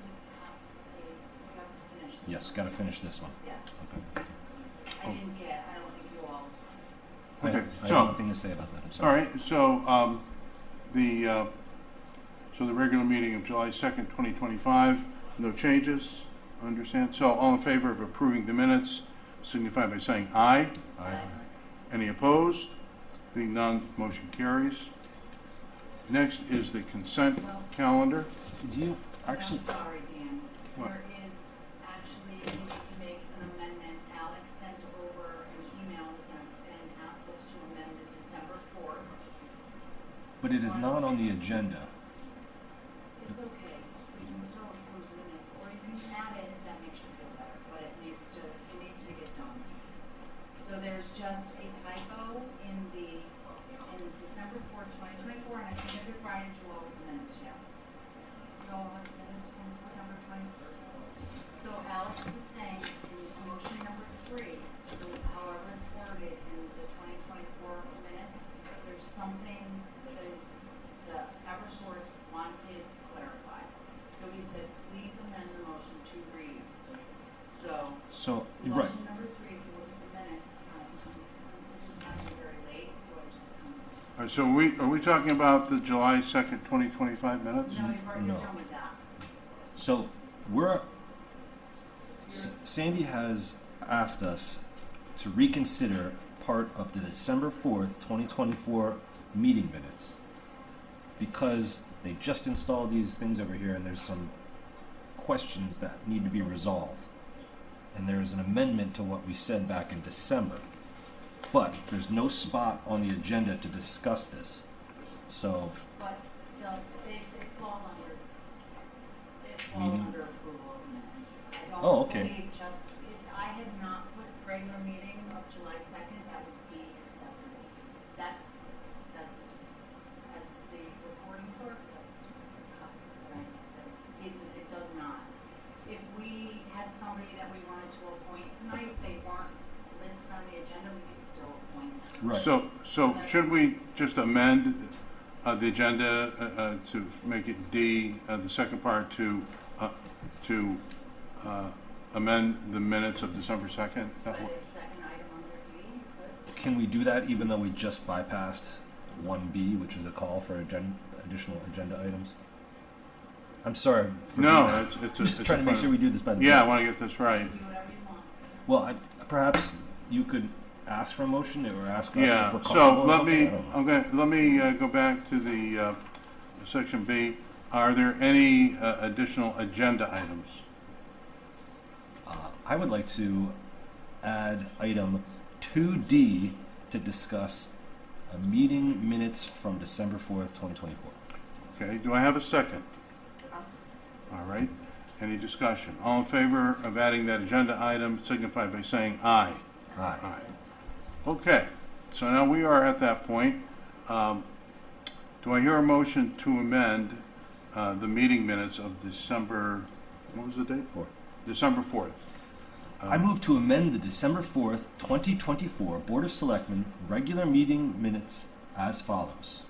finish. this Yes, one. gotta finish this one. Yes. Okay. I don't think you all. Okay, I so- have nothing to say about that, I'm All sorry. right, so the regular meeting of July 2nd, 2025, no changes, understand? So all in favor of approving the minutes signify by saying aye. Aye. Any opposed? Being none, motion carries. Next is the consent calendar. Do you actually, I'm sorry, Dan. What? There is actually, you need to make an amendment. Alex sent over an email and asked us to amend the December 4th. but it is not on the agenda. It's okay. We can still approve minutes, or you can add it if that makes you feel better, but it needs to get done. So there's just a typo in December 4th, 2024, and I think I could write it to all the minutes, yes. You all have minutes from December 23rd. So Alex is saying in motion number 3, however it's worded in the 2024 minutes, there's something that is the Eversource wanted clarified. So he said, please amend the motion to read. So, Right. motion number 3, if you look at the minutes, it's not very late, so I just come. All right, so are we talking about the July 2nd, 2025 minutes? No, you've already No. done with that. So Sandy has asked us to reconsider part of the December 4th, 2024 meeting minutes because they just installed these things over here and there's some questions that need to be resolved. And there is an amendment to what we said back in December. But there's no spot on the agenda to discuss this. So, But it falls under, Meeting? approval of minutes. I don't Oh, okay. believe if I had not put regular meeting of July 2nd, that would be acceptable. That's, as the recording clerk, it does not. If we had somebody that we wanted to appoint tonight, they weren't listed on the agenda, we could still appoint them. right. So should we just amend the agenda to make it D, the second part to amend the minutes of December 2nd? But a second item under D, you could. Can we do that even though we just bypassed 1B, which is a call for additional agenda items? I'm sorry. For No, it's just it's trying to make sure we do this by the Yeah, I book. want to get this right. Do whatever you want. Well, perhaps you could ask for a motion or ask us if Yeah, we're so comfortable let with me, something. let me go back to the section B. Are there any additional agenda items? I would like to add item 2D to discuss meeting minutes from December 4th, 2024. Okay, do I have a second? All right, any discussion? All in favor of adding that agenda item signify by saying aye. Aye. Aye. Okay, so now we are at that point. Do I hear a motion to amend the meeting minutes of December, what was the date? 4th. December 4th. I move to amend the December 4th, 2024 Board of Selectmen regular meeting minutes as follows.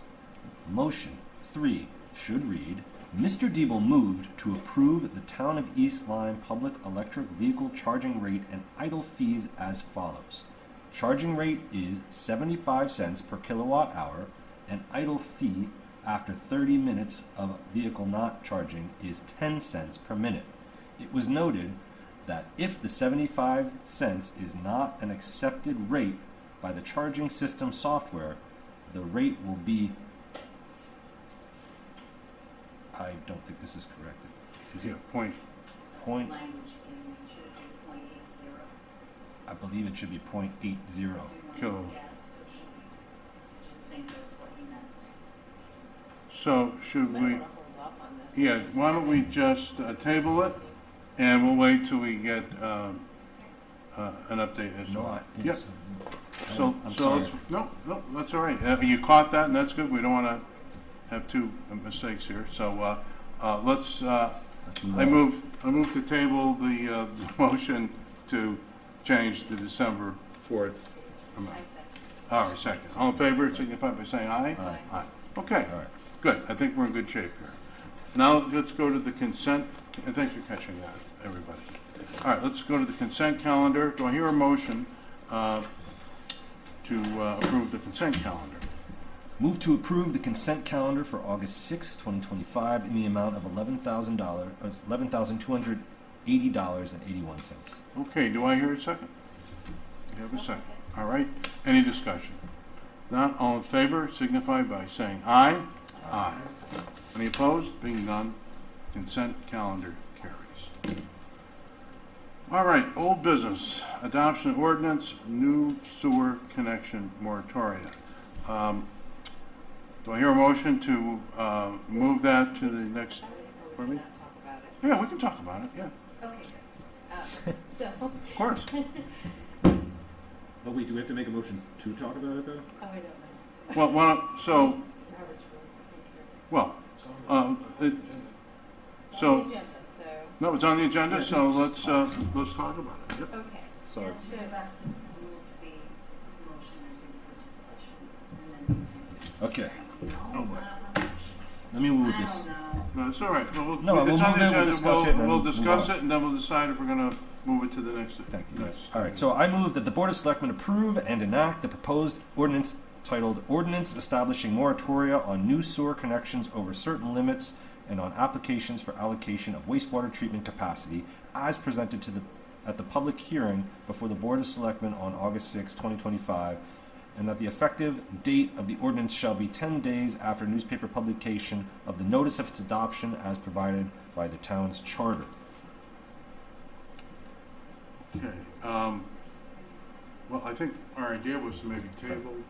Motion 3 should read, Mr. Diebel moved to approve the Town of East Lyme public electric vehicle charging rate and idle fees as follows. Charging rate is 75 cents per kilowatt hour, and idle fee after 30 minutes of vehicle not charging is 10 cents per minute. It was noted that if the 75 cents is not an accepted rate by the charging system software, the rate will be, I don't think this is corrected. Is Yeah, it point. point? Language in, should be 0.80. I believe it should be 0.80. Kilowatt. Yes, so should we just think that's what he meant. So should Might we, wanna hold off on this. yeah, Just why don't we just table it, and we'll wait till we get an update as to No, why. I, Yes. yes, So, I'm so sorry. let's, no, that's all right. You caught that, and that's good. We don't want to have two mistakes here. So let's. I move to table the motion to change the December 4th amount. I second. All right, second. All in favor, signify by saying aye. Aye. Aye. Okay. All right. Good. I think we're in good shape here. Now let's go to the consent. And thanks for catching that, everybody. All right, let's go to the consent calendar. Do I hear a motion to approve the consent calendar? Move to approve the consent calendar for August 6, 2025 in the amount of $11,280.81. Okay, do I hear a second? You have a second. All right, any discussion? Not all in favor, signify by saying aye. Aye. Any opposed? Being none, consent calendar carries. All right, old business, adoption ordinance, new sewer connection moratoria. Do I hear a motion to move that to the next? Or we Pardon me? cannot talk about it. Yeah, we can talk about it. Yeah, Okay, good. So, of course. But wait, do we have to make a motion to talk about it though? oh, I don't know. Well, so Robert's rules, I think here. well, it, It's So- on the agenda, so, no, it's on the agenda. So let's talk about it. Yep. okay. Sorry. Yes, so back to move the motion, I think, for discussion, and then we can. Okay. No, Oh, it's boy. not my motion. Let me move I this. don't know. No, it's all right. Well, No, it's we'll on move the it, we'll agenda. discuss it, and then We'll move discuss on. it, and then we'll decide if we're going to move it to the next. Thank you. Next. All right, so I move that the Board of Selectmen approve and enact the proposed ordinance titled Ordinance Establishing Moratoria on New Sewer Connections Over Certain Limits and on Applications for Allocation of Wastewater Treatment Capacity as presented at the public hearing before the Board of Selectmen on August 6, 2025, and that the effective date of the ordinance shall be 10 days after newspaper publication of the notice of its adoption as provided by the town's charter. Okay. Well, I think our idea was to maybe table. No,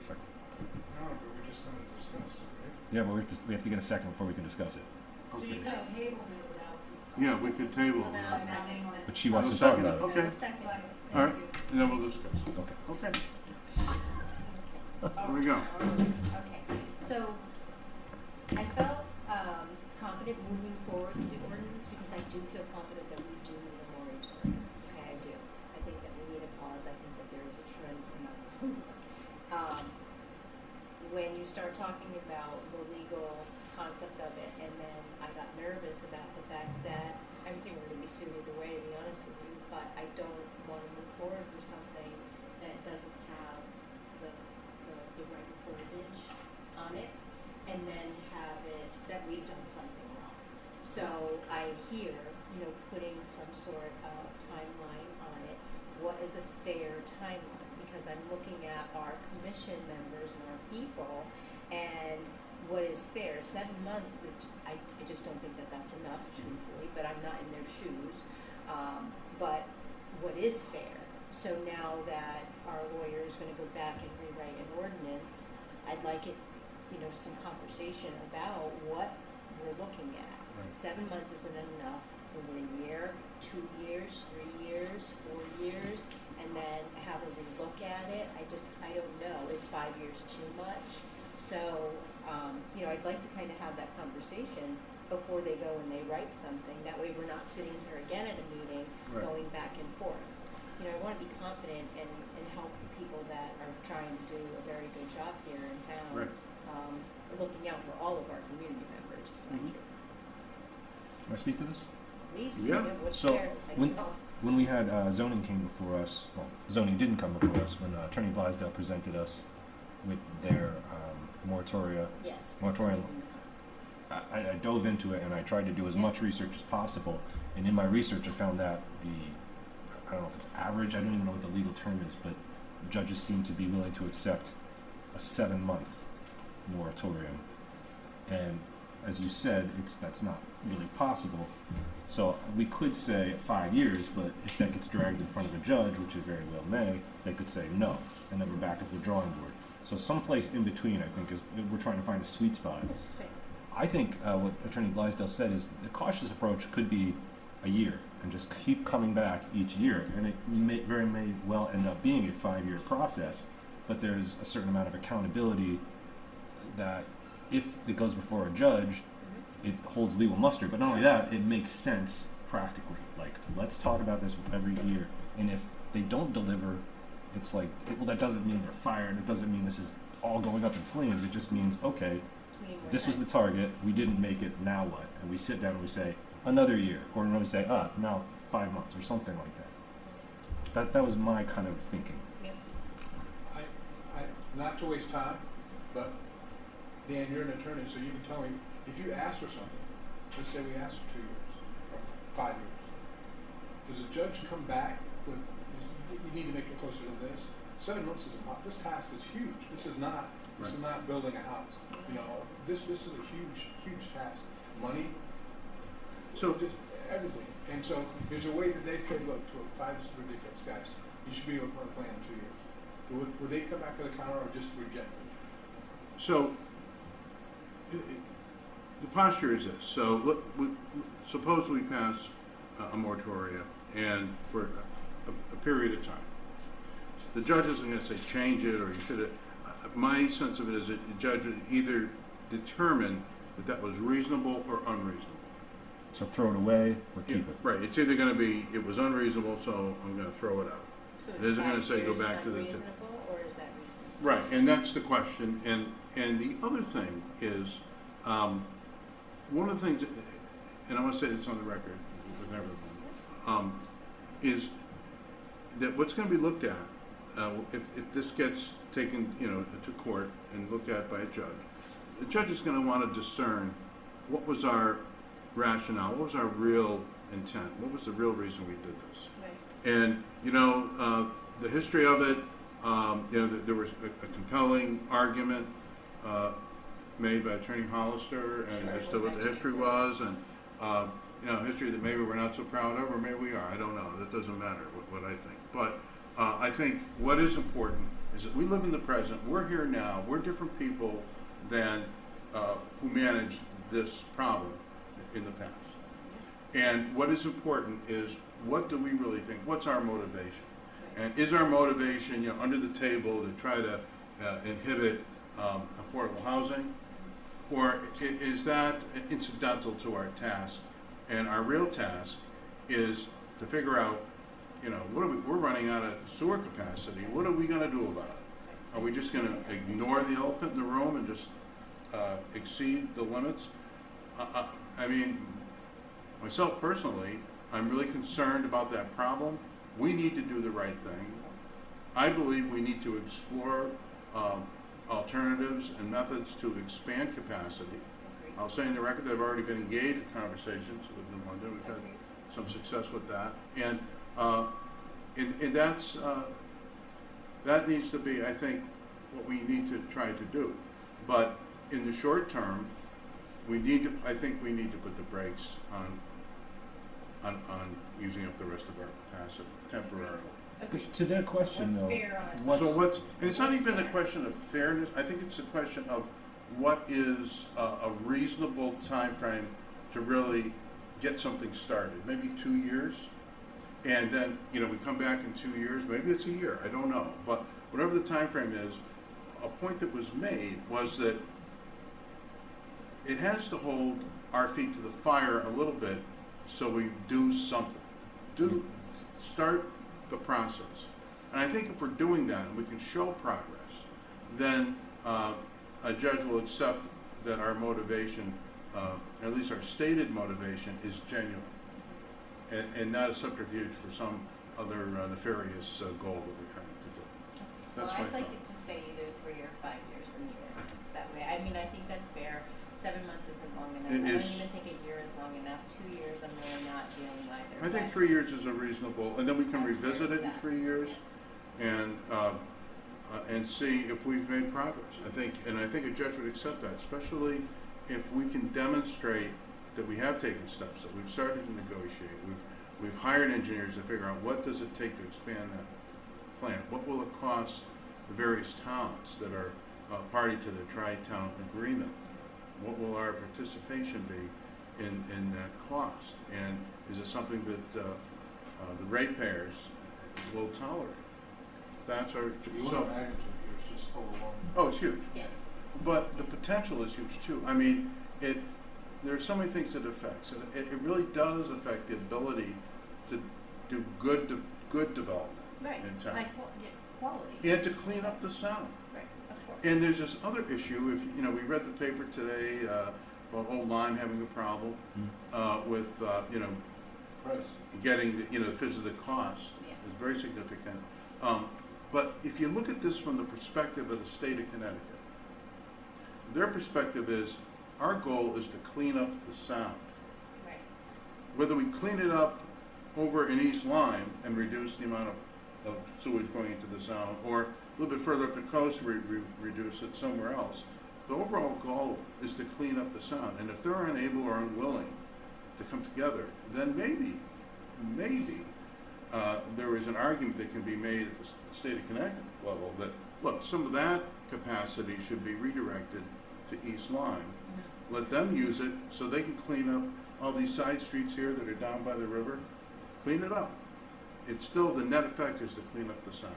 but we're just gonna discuss it, right? Yeah, but we have to get a second before we can discuss it. So you Okay. could table it without discussion. Yeah, we could table it. Without a second. But she wants No to talk second? about it. Okay. No second. All right, and then we'll discuss it. Okay. Okay. Here we go. Okay, so I felt confident moving forward with the ordinance because I do feel confident that we do need a moratorium. Okay, I do. I think that we need a pause. I think that there is a tremendous amount of when you start talking about the legal concept of it, and then I got nervous about the fact that I think we're going to be sued either way, to be honest with you, but I don't want to move forward with something that doesn't have the right verbiage on it, and then have it that we've done something wrong. So I hear, putting some sort of timeline on it. What is a fair timeline? Because I'm looking at our commission members and our people, and what is fair? 7 months is, I just don't think that that's enough, truthfully, but I'm not in their shoes. But what is fair? So now that our lawyer is going to go back and rewrite an ordinance, I'd like it, some conversation about what we're looking at. Right. 7 months isn't enough. Is it a year, 2 years, 3 years, 4 years, and then have a relook at it? I don't know. Is 5 years too much? So, I'd like to kind of have that conversation before they go and they write something. That way we're not sitting here again at a meeting Right. going back and forth. I want to be confident and help the people that are trying to do a very good job here in town. Right. Looking out for all of our community members. Mhm. Can I speak to this? Please, Yeah. what's So, fair? When we had zoning came before us, well, zoning didn't come before us when Attorney Blaisdell presented us with their moratoria. Yes. Moratorium. I dove into it and I tried to do as much research as possible. And in my research, I found that I don't know if it's average, I don't even know what the legal term is, but judges seem to be willing to accept a 7-month moratorium. And as you said, that's not really possible. So we could say 5 years, but if that gets dragged in front of a judge, which it very well may, they could say no, and then we're back at the drawing board. So someplace in between, I think, is we're trying to find a sweet spot. I think what Attorney Blaisdell said is the cautious approach could be a year and just keep coming back each year, and it may well end up being a 5-year process, but there's a certain amount of accountability that if it goes before a judge, it holds legal muster. But not only that, it makes sense practically. Like, let's talk about this every year, and if they don't deliver, it's like, well, that doesn't mean they're fired, it doesn't mean this is all going up in flames, it just means, okay, this was the target, we didn't make it, now what? And we sit down and we say, another year, or we say, now 5 months, or something like that. That was my kind of thinking. I not to waste time, but Dan, you're an attorney, so you can tell me, if you ask for something, let's say we ask for 2 years, or 5 years, does a judge come back with, you need to make it closer to this? 7 months is this task is huge. This is not building a house. This is a huge task. Money, So, just everything. And so there's a way that they say, look, 5 is ridiculous, guys. You should be able to put a plan in 2 years. Would they come back with a counter or just reject it? so the posture is this. So suppose we pass a moratorium and for a period of time. The judge isn't going to say change it or you should. My sense of it is that the judge would either determine that was reasonable or unreasonable. So throw it away or keep it. Right. It's either going to be it was unreasonable, so I'm going to throw it out. So It isn't going to say go back to the. Reasonable, or is that reasonable? Right, and that's the question. And the other thing is, one of the things, and I want to say this on the record with everyone, is that what's going to be looked at if this gets taken, to court and looked at by a judge, the judge is going to want to discern what was our rationale, what was our real intent, what was the real reason we did this. Right. And the history of it, there was a compelling argument made by Attorney Hollister and as to what the history was, and history that maybe we're not so proud of, or maybe we are. I don't know. That doesn't matter what I think. But I think what is important is that we live in the present. We're here now. We're different people than who managed this problem in the past. And what is important is what do we really think? What's our motivation? And is our motivation, under the table to try to inhibit affordable housing? Or is that incidental to our task? And our real task is to figure out, we're running out of sewer capacity. What are we going to do about it? Are we just going to ignore the elephant in the room and just exceed the limits? I mean, myself personally, I'm really concerned about that problem. We need to do the right thing. I believe we need to explore alternatives and methods to expand capacity. I'll say in the record, they've already been engaged in conversations with New London. We've had some success with that. And that's, that needs to be, I think, what we need to try to do. But in the short term, I think we need to put the brakes on using up the rest of our capacity temporarily. To their question, What's though, fair on what's, And it's not even a question of fairness. I think it's a question of what is a reasonable time frame to really get something started. Maybe 2 years, and then we come back in 2 years. Maybe it's a year. I don't know. But whatever the time frame is, a point that was made was that it has to hold our feet to the fire a little bit, so we do something. Start the process. And I think if we're doing that and we can show progress, then a judge will accept that our motivation, at least our stated motivation, is genuine and not a subterfuge for some other nefarious goal that we're trying to do. Well, That's my I'd like thought. it to stay either 3 or 5 years in the ordinance that way. I mean, I think that's fair. 7 months isn't long enough. It I don't is. even think a year is long enough. 2 years, I'm really not feeling either. I think but- 3 years is a reasonable, and then we can I'm fair revisit with it in that. 3 years and see if we've made progress. I think a judge would accept that, especially if we can demonstrate that we have taken steps, that we've started to negotiate, we've hired engineers to figure out what does it take to expand that plant, what will it cost the various towns that are party to the tri-town agreement, what will our participation be in that cost, and is it something that the ratepayers will tolerate? That's our. You want a magnitude here, it's just overwhelming. Oh, it's huge. Yes. But the potential is huge too. I mean, there are so many things it affects, and it really does affect the ability to do good development Right. in town, High quality. and to clean up the sound. Right, of course. And there's this other issue. If we read the paper today about old Lyme having a problem with Price. getting because of the cost. Yeah. It's very significant. But if you look at this from the perspective of the state of Connecticut, their perspective is our goal is to clean up the sound. Right. Whether we clean it up over in East Lyme and reduce the amount of sewage going into the sound, or a little bit further up the coast, we reduce it somewhere else, the overall goal is to clean up the sound. And if they're unable or unwilling to come together, then maybe there is an argument that can be made at the state of Connecticut level that, look, some of that capacity should be redirected to East Lyme. Let them use it so they can clean up all these side streets here that are down by the river. Clean it up. It's still, the net effect is to clean up the sound.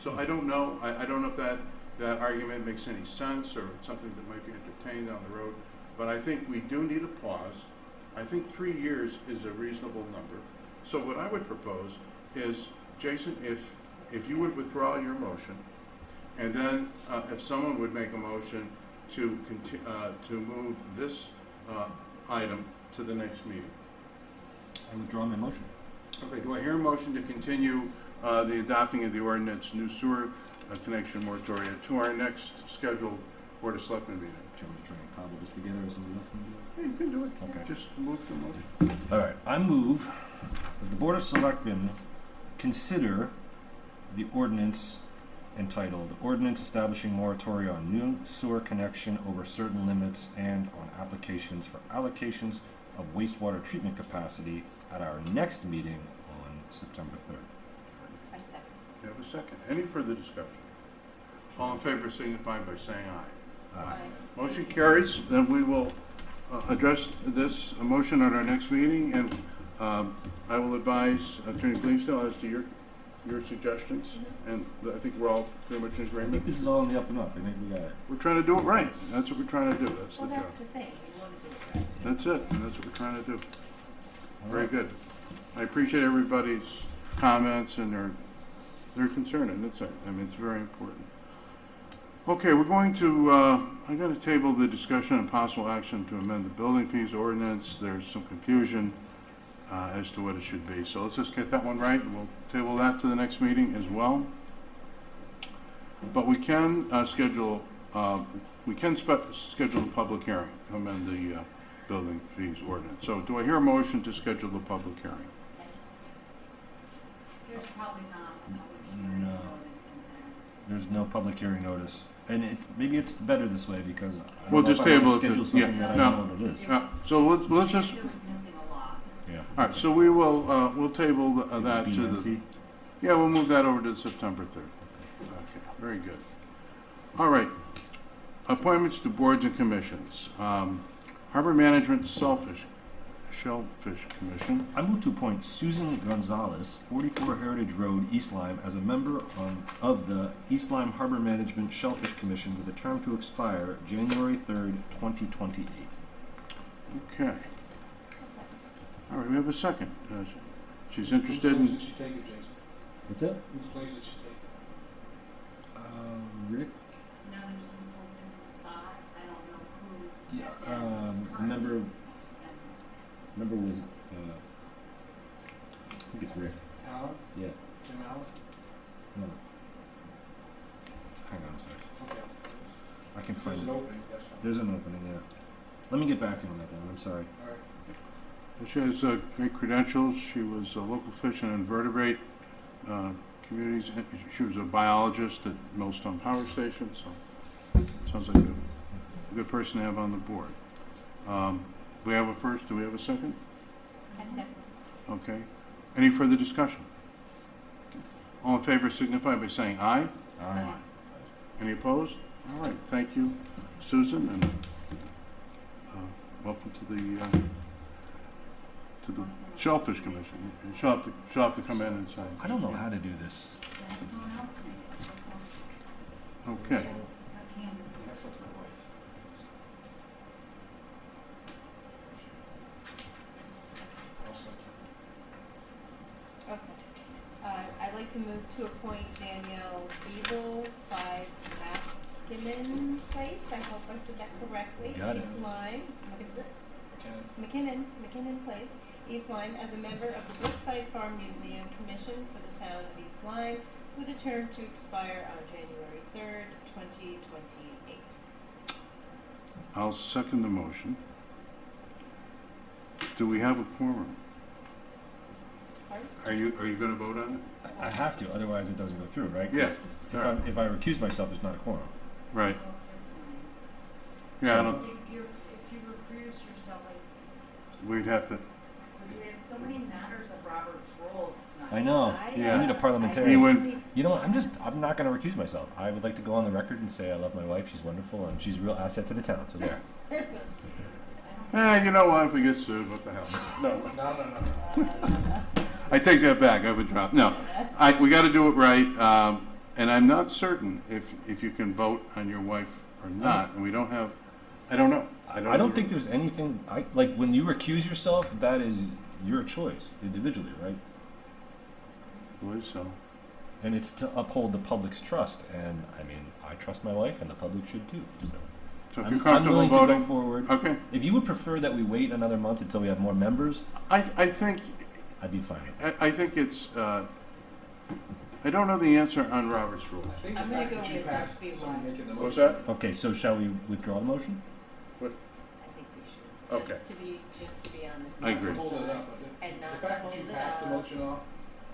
So I don't know. I don't know if that argument makes any sense or it's something that might be entertained down the road. But I think we do need a pause. I think 3 years is a reasonable number. So what I would propose is, Jason, if you would withdraw your motion, and then if someone would make a motion to move this item to the next meeting. I withdraw my motion. Okay, do I hear a motion to continue the adopting of the ordinance new sewer connection moratorium to our next scheduled Board of Selectmen meeting? Do you want me to try and cobble this together or somebody else can do it? Yeah, you can do it. Okay. Just move the motion. All right, I move that the Board of Selectmen consider the ordinance entitled Ordinance Establishing Moratorium on New Sewer Connection Over Certain Limits and on Applications for Allocations of Wastewater Treatment Capacity at our next meeting on September 3rd. I second. You have a second. Any further discussion? All in favor signify by saying aye. Aye. Motion carries. Then we will address this motion at our next meeting, and I will advise Attorney Bleasdale as to your suggestions, and I think we're all pretty much in I think agreement. this is all on the up and up. I think we got it. We're trying to do it right. That's what we're trying to do. That's Well, the job. that's the thing. We want to do it right. That's it, and that's what we're trying to do. All Very right. good. I appreciate everybody's comments and their concern, and it's very important. Okay, we're going to, I'm going to table the discussion and possible action to amend the building fees ordinance. There's some confusion as to what it should be. So let's just get that one right, and we'll table that to the next meeting as well. But we can schedule we can schedule a public hearing, amend the building fees ordinance. So do I hear a motion to schedule the public hearing? There's probably not a public hearing No. notice in there. There's no public hearing notice. And maybe it's better this way because I don't We'll know just if I wanna table it to- schedule something yeah, that I no. know what it is. So let's just, It was missing a lot. Yeah. all right, so we will, we'll table that to the, BNC? yeah, we'll move that over to September 3rd. Okay, very good. All right, appointments to boards and commissions. Harbor Management Shellfish Commission. I move to appoint Susan Gonzalez, 44 Heritage Road, East Lyme, as a member of the East Lyme Harbor Management Shellfish Commission with a term to expire January 3rd, 2028. Okay. All right, we have a second. She's interested in, Whose place did she take it, Jason? What's that? Whose place did she take it? Rick? Now there's an open spot. I don't know who Yeah, set that. member was, I think it's Rick. Alan? Yeah. Tim Allen? No. Hang on a sec. Okay. I can find There's it. an opening, that's fine. There's an opening, yeah. Let me get back to you on that, Dan. I'm sorry. All right. she has great credentials. She was a local fish and invertebrate communities. She was a biologist at Millstone Power Station, so sounds like a good person to have on the board. We have a first. Do we have a second? I second. Okay. Any further discussion? All in favor signify by saying aye. Aye. Any opposed? All right. Thank you, Susan, and welcome to the Shellfish Commission. She'll have to come in and sign. I don't know how to do this. Then someone else made it. That's all. Okay. Got Candace here. That's what's my wife. I'll start. Okay. I'd like to move to appoint Danielle Beagle, 5 Mackinnon Place. I hope I said that correctly. Got it. East Lyme. What is it? McKinnon. McKinnon Place, East Lyme, as a member of the Brookside Farm Museum Commission for the town of East Lyme, with a term to expire on January 3rd, 2028. I'll second the motion. Do we have a quorum? Pardon? Are you going to vote on it? I have to, otherwise it doesn't go through, right? 'Cause Yeah. If I recuse myself, it's not a quorum. Right. Yeah, I don't. If you recuse yourself, like, We'd have to. we have so many matters of Robert's rules tonight. I know. Yeah. We need a He parliamentarian. would. You know what? I'm not going to recuse myself. I would like to go on the record and say I love my wife. She's wonderful and she's a real asset to the town. So there. You know what? If we get sued, what the hell? No. No. I take that back. I would drop. No. We got to do it right. And I'm not certain if you can vote on your wife or not. And we don't have. I don't know. I don't think there's anything. Like when you recuse yourself, that is your choice individually, right? I believe so. And it's to uphold the public's trust. And I mean, I trust my wife, and the public should too. So. So if I'm you're comfortable willing voting, to go forward. okay. If you would prefer that we wait another month until we have more members, I think I'd be fine with it. I think it's. I don't know the answer on Robert's rules. I think the I'm gonna fact go that you with passed let's be somebody wise. making the What's motion. that? Okay, so shall we withdraw the motion? I think we should. Okay. Just to be on the I safe agree. Hold it side up. But and the not to fact hold that you it passed the up. motion off.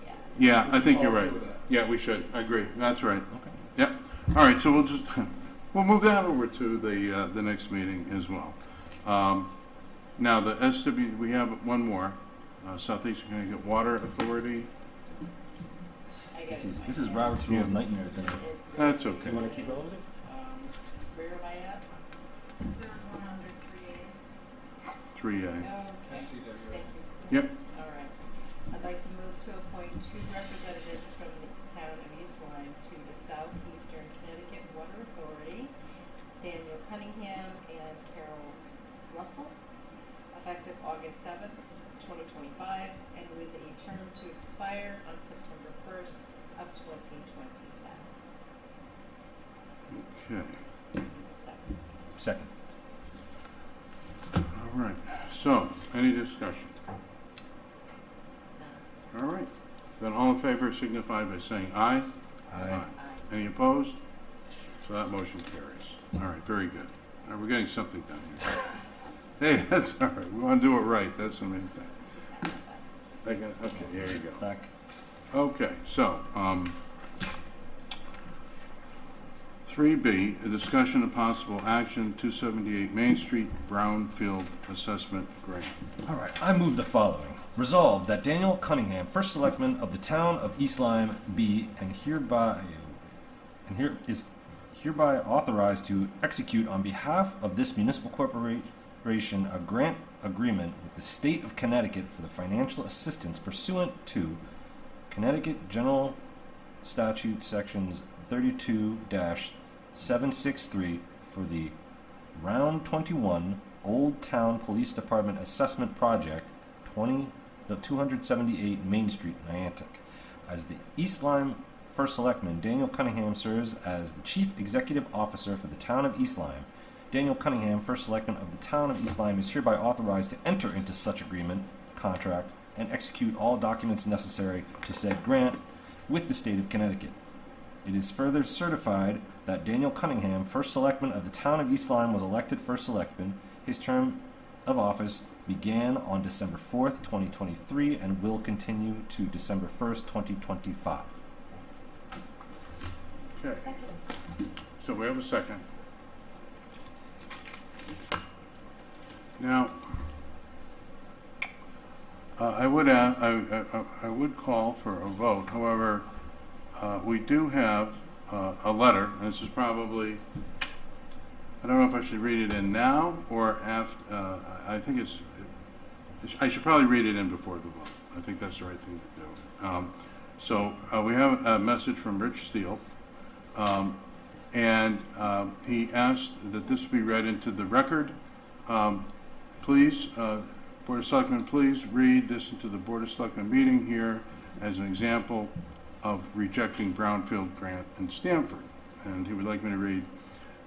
Yeah. Yeah, I think you're I'll right. agree with that. Yeah, we should. I agree. That's right. Okay. Yep. All right. So we'll just we'll move that over to the next meeting as well. Now the SW, we have one more. Southeastern Connecticut Water Authority. This is Robert's Rules nightmare thing. That's okay. You want to keep going with it? Where am I at? Third one under 3A. 3A. Okay. SCW. Thank you. Yep. All right. I'd like to move to appoint 2 representatives from the town of East Lyme to the Southeastern Connecticut Water Authority, Daniel Cunningham and Carol Russell, effective August 7th, 2025, and with a term to expire on September 1st of 2027. Okay. Second. All right. So, any discussion? No. All right. Then all in favor signify by saying aye. Aye. Aye. Any opposed? So that motion carries. All right, very good. All right, we're getting something done here. Hey, that's all right. We want to do it right. That's the main thing. Okay, there you go. Back. Okay, so, 3B, a discussion of possible action, 278 Main Street, Brownfield Assessment Grant. All right, I move the following. Resolved that Daniel Cunningham, first selectman of the town of East Lyme, be and is hereby authorized to execute on behalf of this municipal corporation a grant agreement with the state of Connecticut for the financial assistance pursuant to Connecticut General Statute sections 32-763 for the Round 21 Old Town Police Department Assessment Project 278 Main Street, Niantic. As the East Lyme First Selectman, Daniel Cunningham serves as the Chief Executive Officer for the town of East Lyme. Daniel Cunningham, First Selectman of the town of East Lyme, is hereby authorized to enter into such agreement, contract, and execute all documents necessary to said grant with the state of Connecticut. It is further certified that Daniel Cunningham, First Selectman of the town of East Lyme, was elected First Selectman. His term of office began on December 4th, 2023, and will continue to December 1st, 2025. Okay, so we have a second. Now, I would call for a vote. However, we do have a letter, and this is probably, I don't know if I should read it in now or after. I think I should probably read it in before the vote. I think that's the right thing to do. So we have a message from Rich Steele, and he asked that this be read into the record. Please, Board of Selectmen, please read this into the Board of Selectmen meeting here as an example of rejecting Brownfield grant in Stamford. And he would like me to read,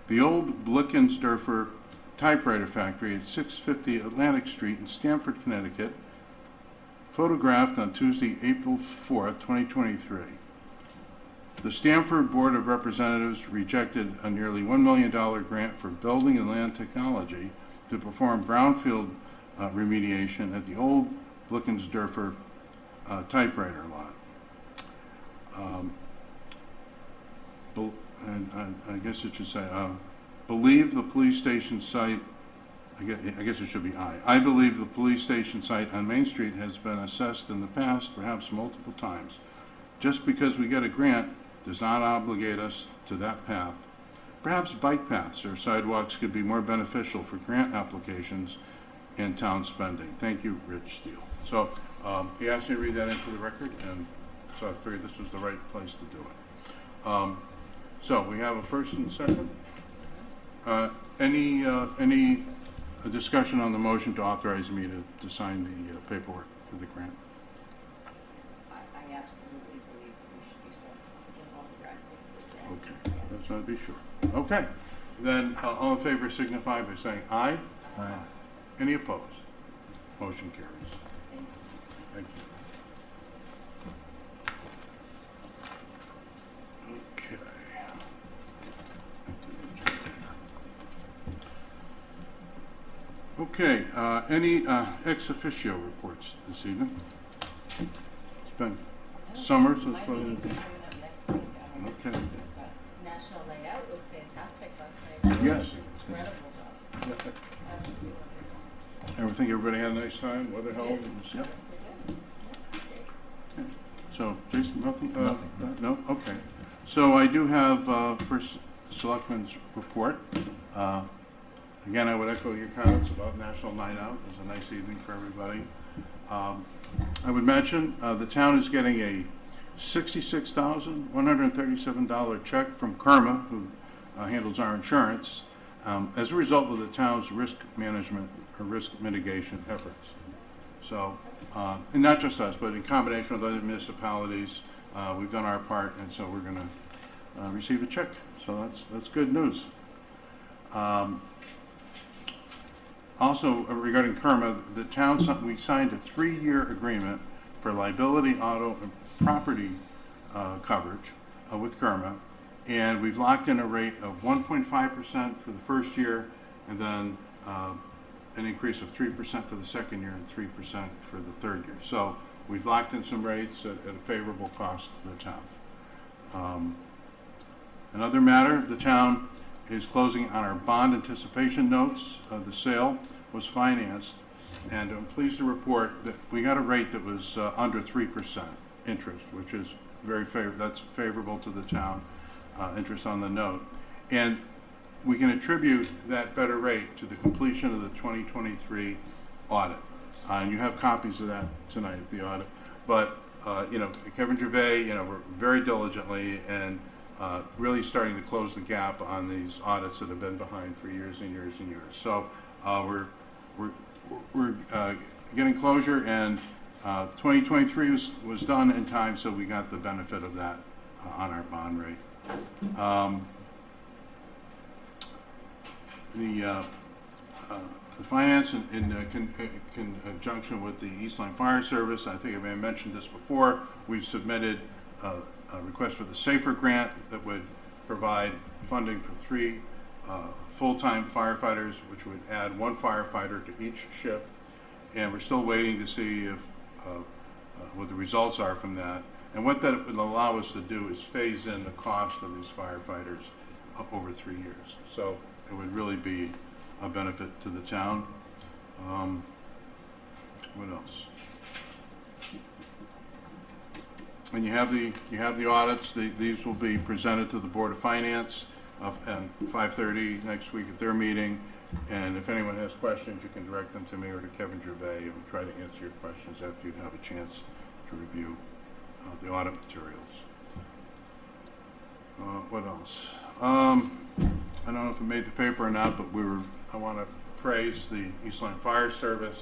the old Blickensderfer typewriter factory at 650 Atlantic Street in Stamford, Connecticut, photographed on Tuesday, April 4th, 2023. The Stamford Board of Representatives rejected a nearly $1 million grant for building and land technology to perform brownfield remediation at the old Blickensderfer typewriter lot. And I guess it should say, believe the police station site, I guess it should be I believe the police station site on Main Street has been assessed in the past, perhaps multiple times. Just because we get a grant does not obligate us to that path. Perhaps bike paths or sidewalks could be more beneficial for grant applications and town spending. Thank you, Rich Steele. So he asked me to read that into the record, and so I figured this was the right place to do it. So we have a first and second. Any discussion on the motion to authorize me to sign the paperwork for the grant? I absolutely believe we should be authorizing the grant. Okay, that's want to be sure. Okay, then all in favor signify by saying aye. Aye. Any opposed? Motion carries. Thank you. Okay, any ex officio reports this evening? It's been summer, so it's My probably... meeting's coming up next week. Okay. National Night Out was fantastic last night. Yes. Incredible job. Absolutely wonderful. Everybody had a nice time, weather held? Yep. Okay. So, Jason, nothing? Nothing. No? Okay. So I do have first Selectmen's report. Again, I would echo your comments about National Night Out. It was a nice evening for everybody. I would mention the town is getting a $66,137 check from Karma, who handles our insurance, as a result of the town's risk management or risk mitigation efforts. So, and not just us, but in combination with other municipalities, we've done our part, and so we're going to receive a check. So that's good news. Also, regarding Karma, the town, we signed a 3-year agreement for liability, auto, and property coverage with Karma, And we've locked in a rate of 1.5% for the first year, and then an increase of 3% for the second year and 3% for the third year. So we've locked in some rates at a favorable cost to the town. Another matter, the town is closing on our bond anticipation notes. The sale was financed, and I'm pleased to report that we got a rate that was under 3% interest, which is that's favorable to the town, interest on the note. And we can attribute that better rate to the completion of the 2023 audit. And you have copies of that tonight, the audit. But, Kevin Gervais, we're very diligently and really starting to close the gap on these audits that have been behind for years and years and years. So we're getting closure, and 2023 was done in time, so we got the benefit of that on our bond rate. The finance in conjunction with the East Lyme Fire Service, I think I may have mentioned this before, we've submitted a request for the SAFER grant that would provide funding for 3 full-time firefighters, which would add 1 firefighter to each shift. And we're still waiting to see if what the results are from that. And what that would allow us to do is phase in the cost of these firefighters over 3 years. So it would really be a benefit to the town. What else? And you have the audits. These will be presented to the Board of Finance at 5:30 next week at their meeting. And if anyone has questions, you can direct them to me or to Kevin Gervais, and we'll try to answer your questions after you have a chance to review the audit materials. What else? I don't know if it made the paper or not, but I want to praise the East Lyme Fire Service.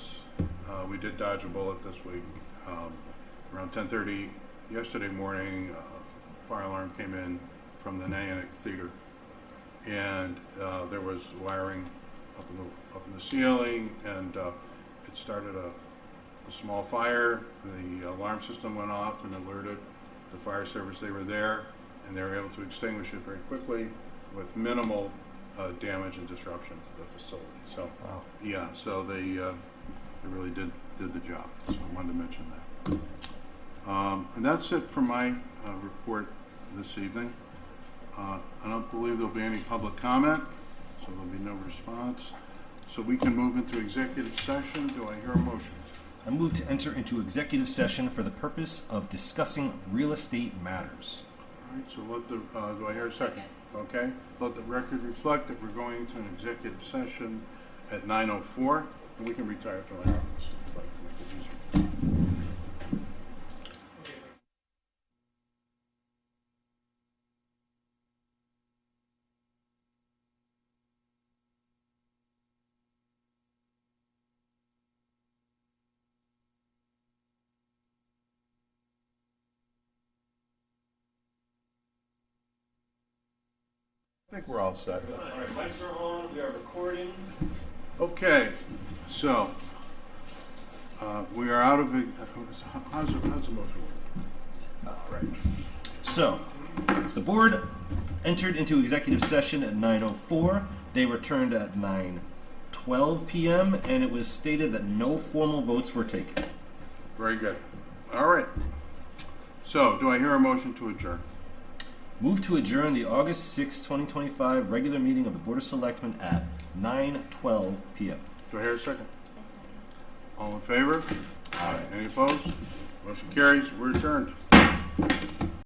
We did dodge a bullet this week. Around 10:30 yesterday morning, fire alarm came in from the Nyack Theater, and there was wiring up in the ceiling, and it started a small fire. The alarm system went off and alerted the fire service they were there, and they were able to extinguish it very quickly with minimal damage and disruption to the facility. So, wow. Yeah, so they really did the job. So I wanted to mention that. And that's it for my report this evening. I don't believe there'll be any public comment, so there'll be no response. So we can move into executive session. Do I hear a motion? I move to enter into executive session for the purpose of discussing real estate matters. All right, so do I hear a second? Okay, let the record reflect that we're going to an executive session at 9:04, and we can retire to our office if you'd like to make it easier. I think we're all set. All right, mics are on. We are recording. Okay, so we are out of it. How's the motion work? All right. So the board entered into executive session at 9:04. They returned at 9:12 p.m. and it was stated that no formal votes were taken. Very good. All right. So do I hear a motion to adjourn? Move to adjourn the August 6, 2025 regular meeting of the Board of Selectmen at 9:12 p.m. Do I hear a second? All in favor? Aye. Any opposed? Motion carries. We're adjourned.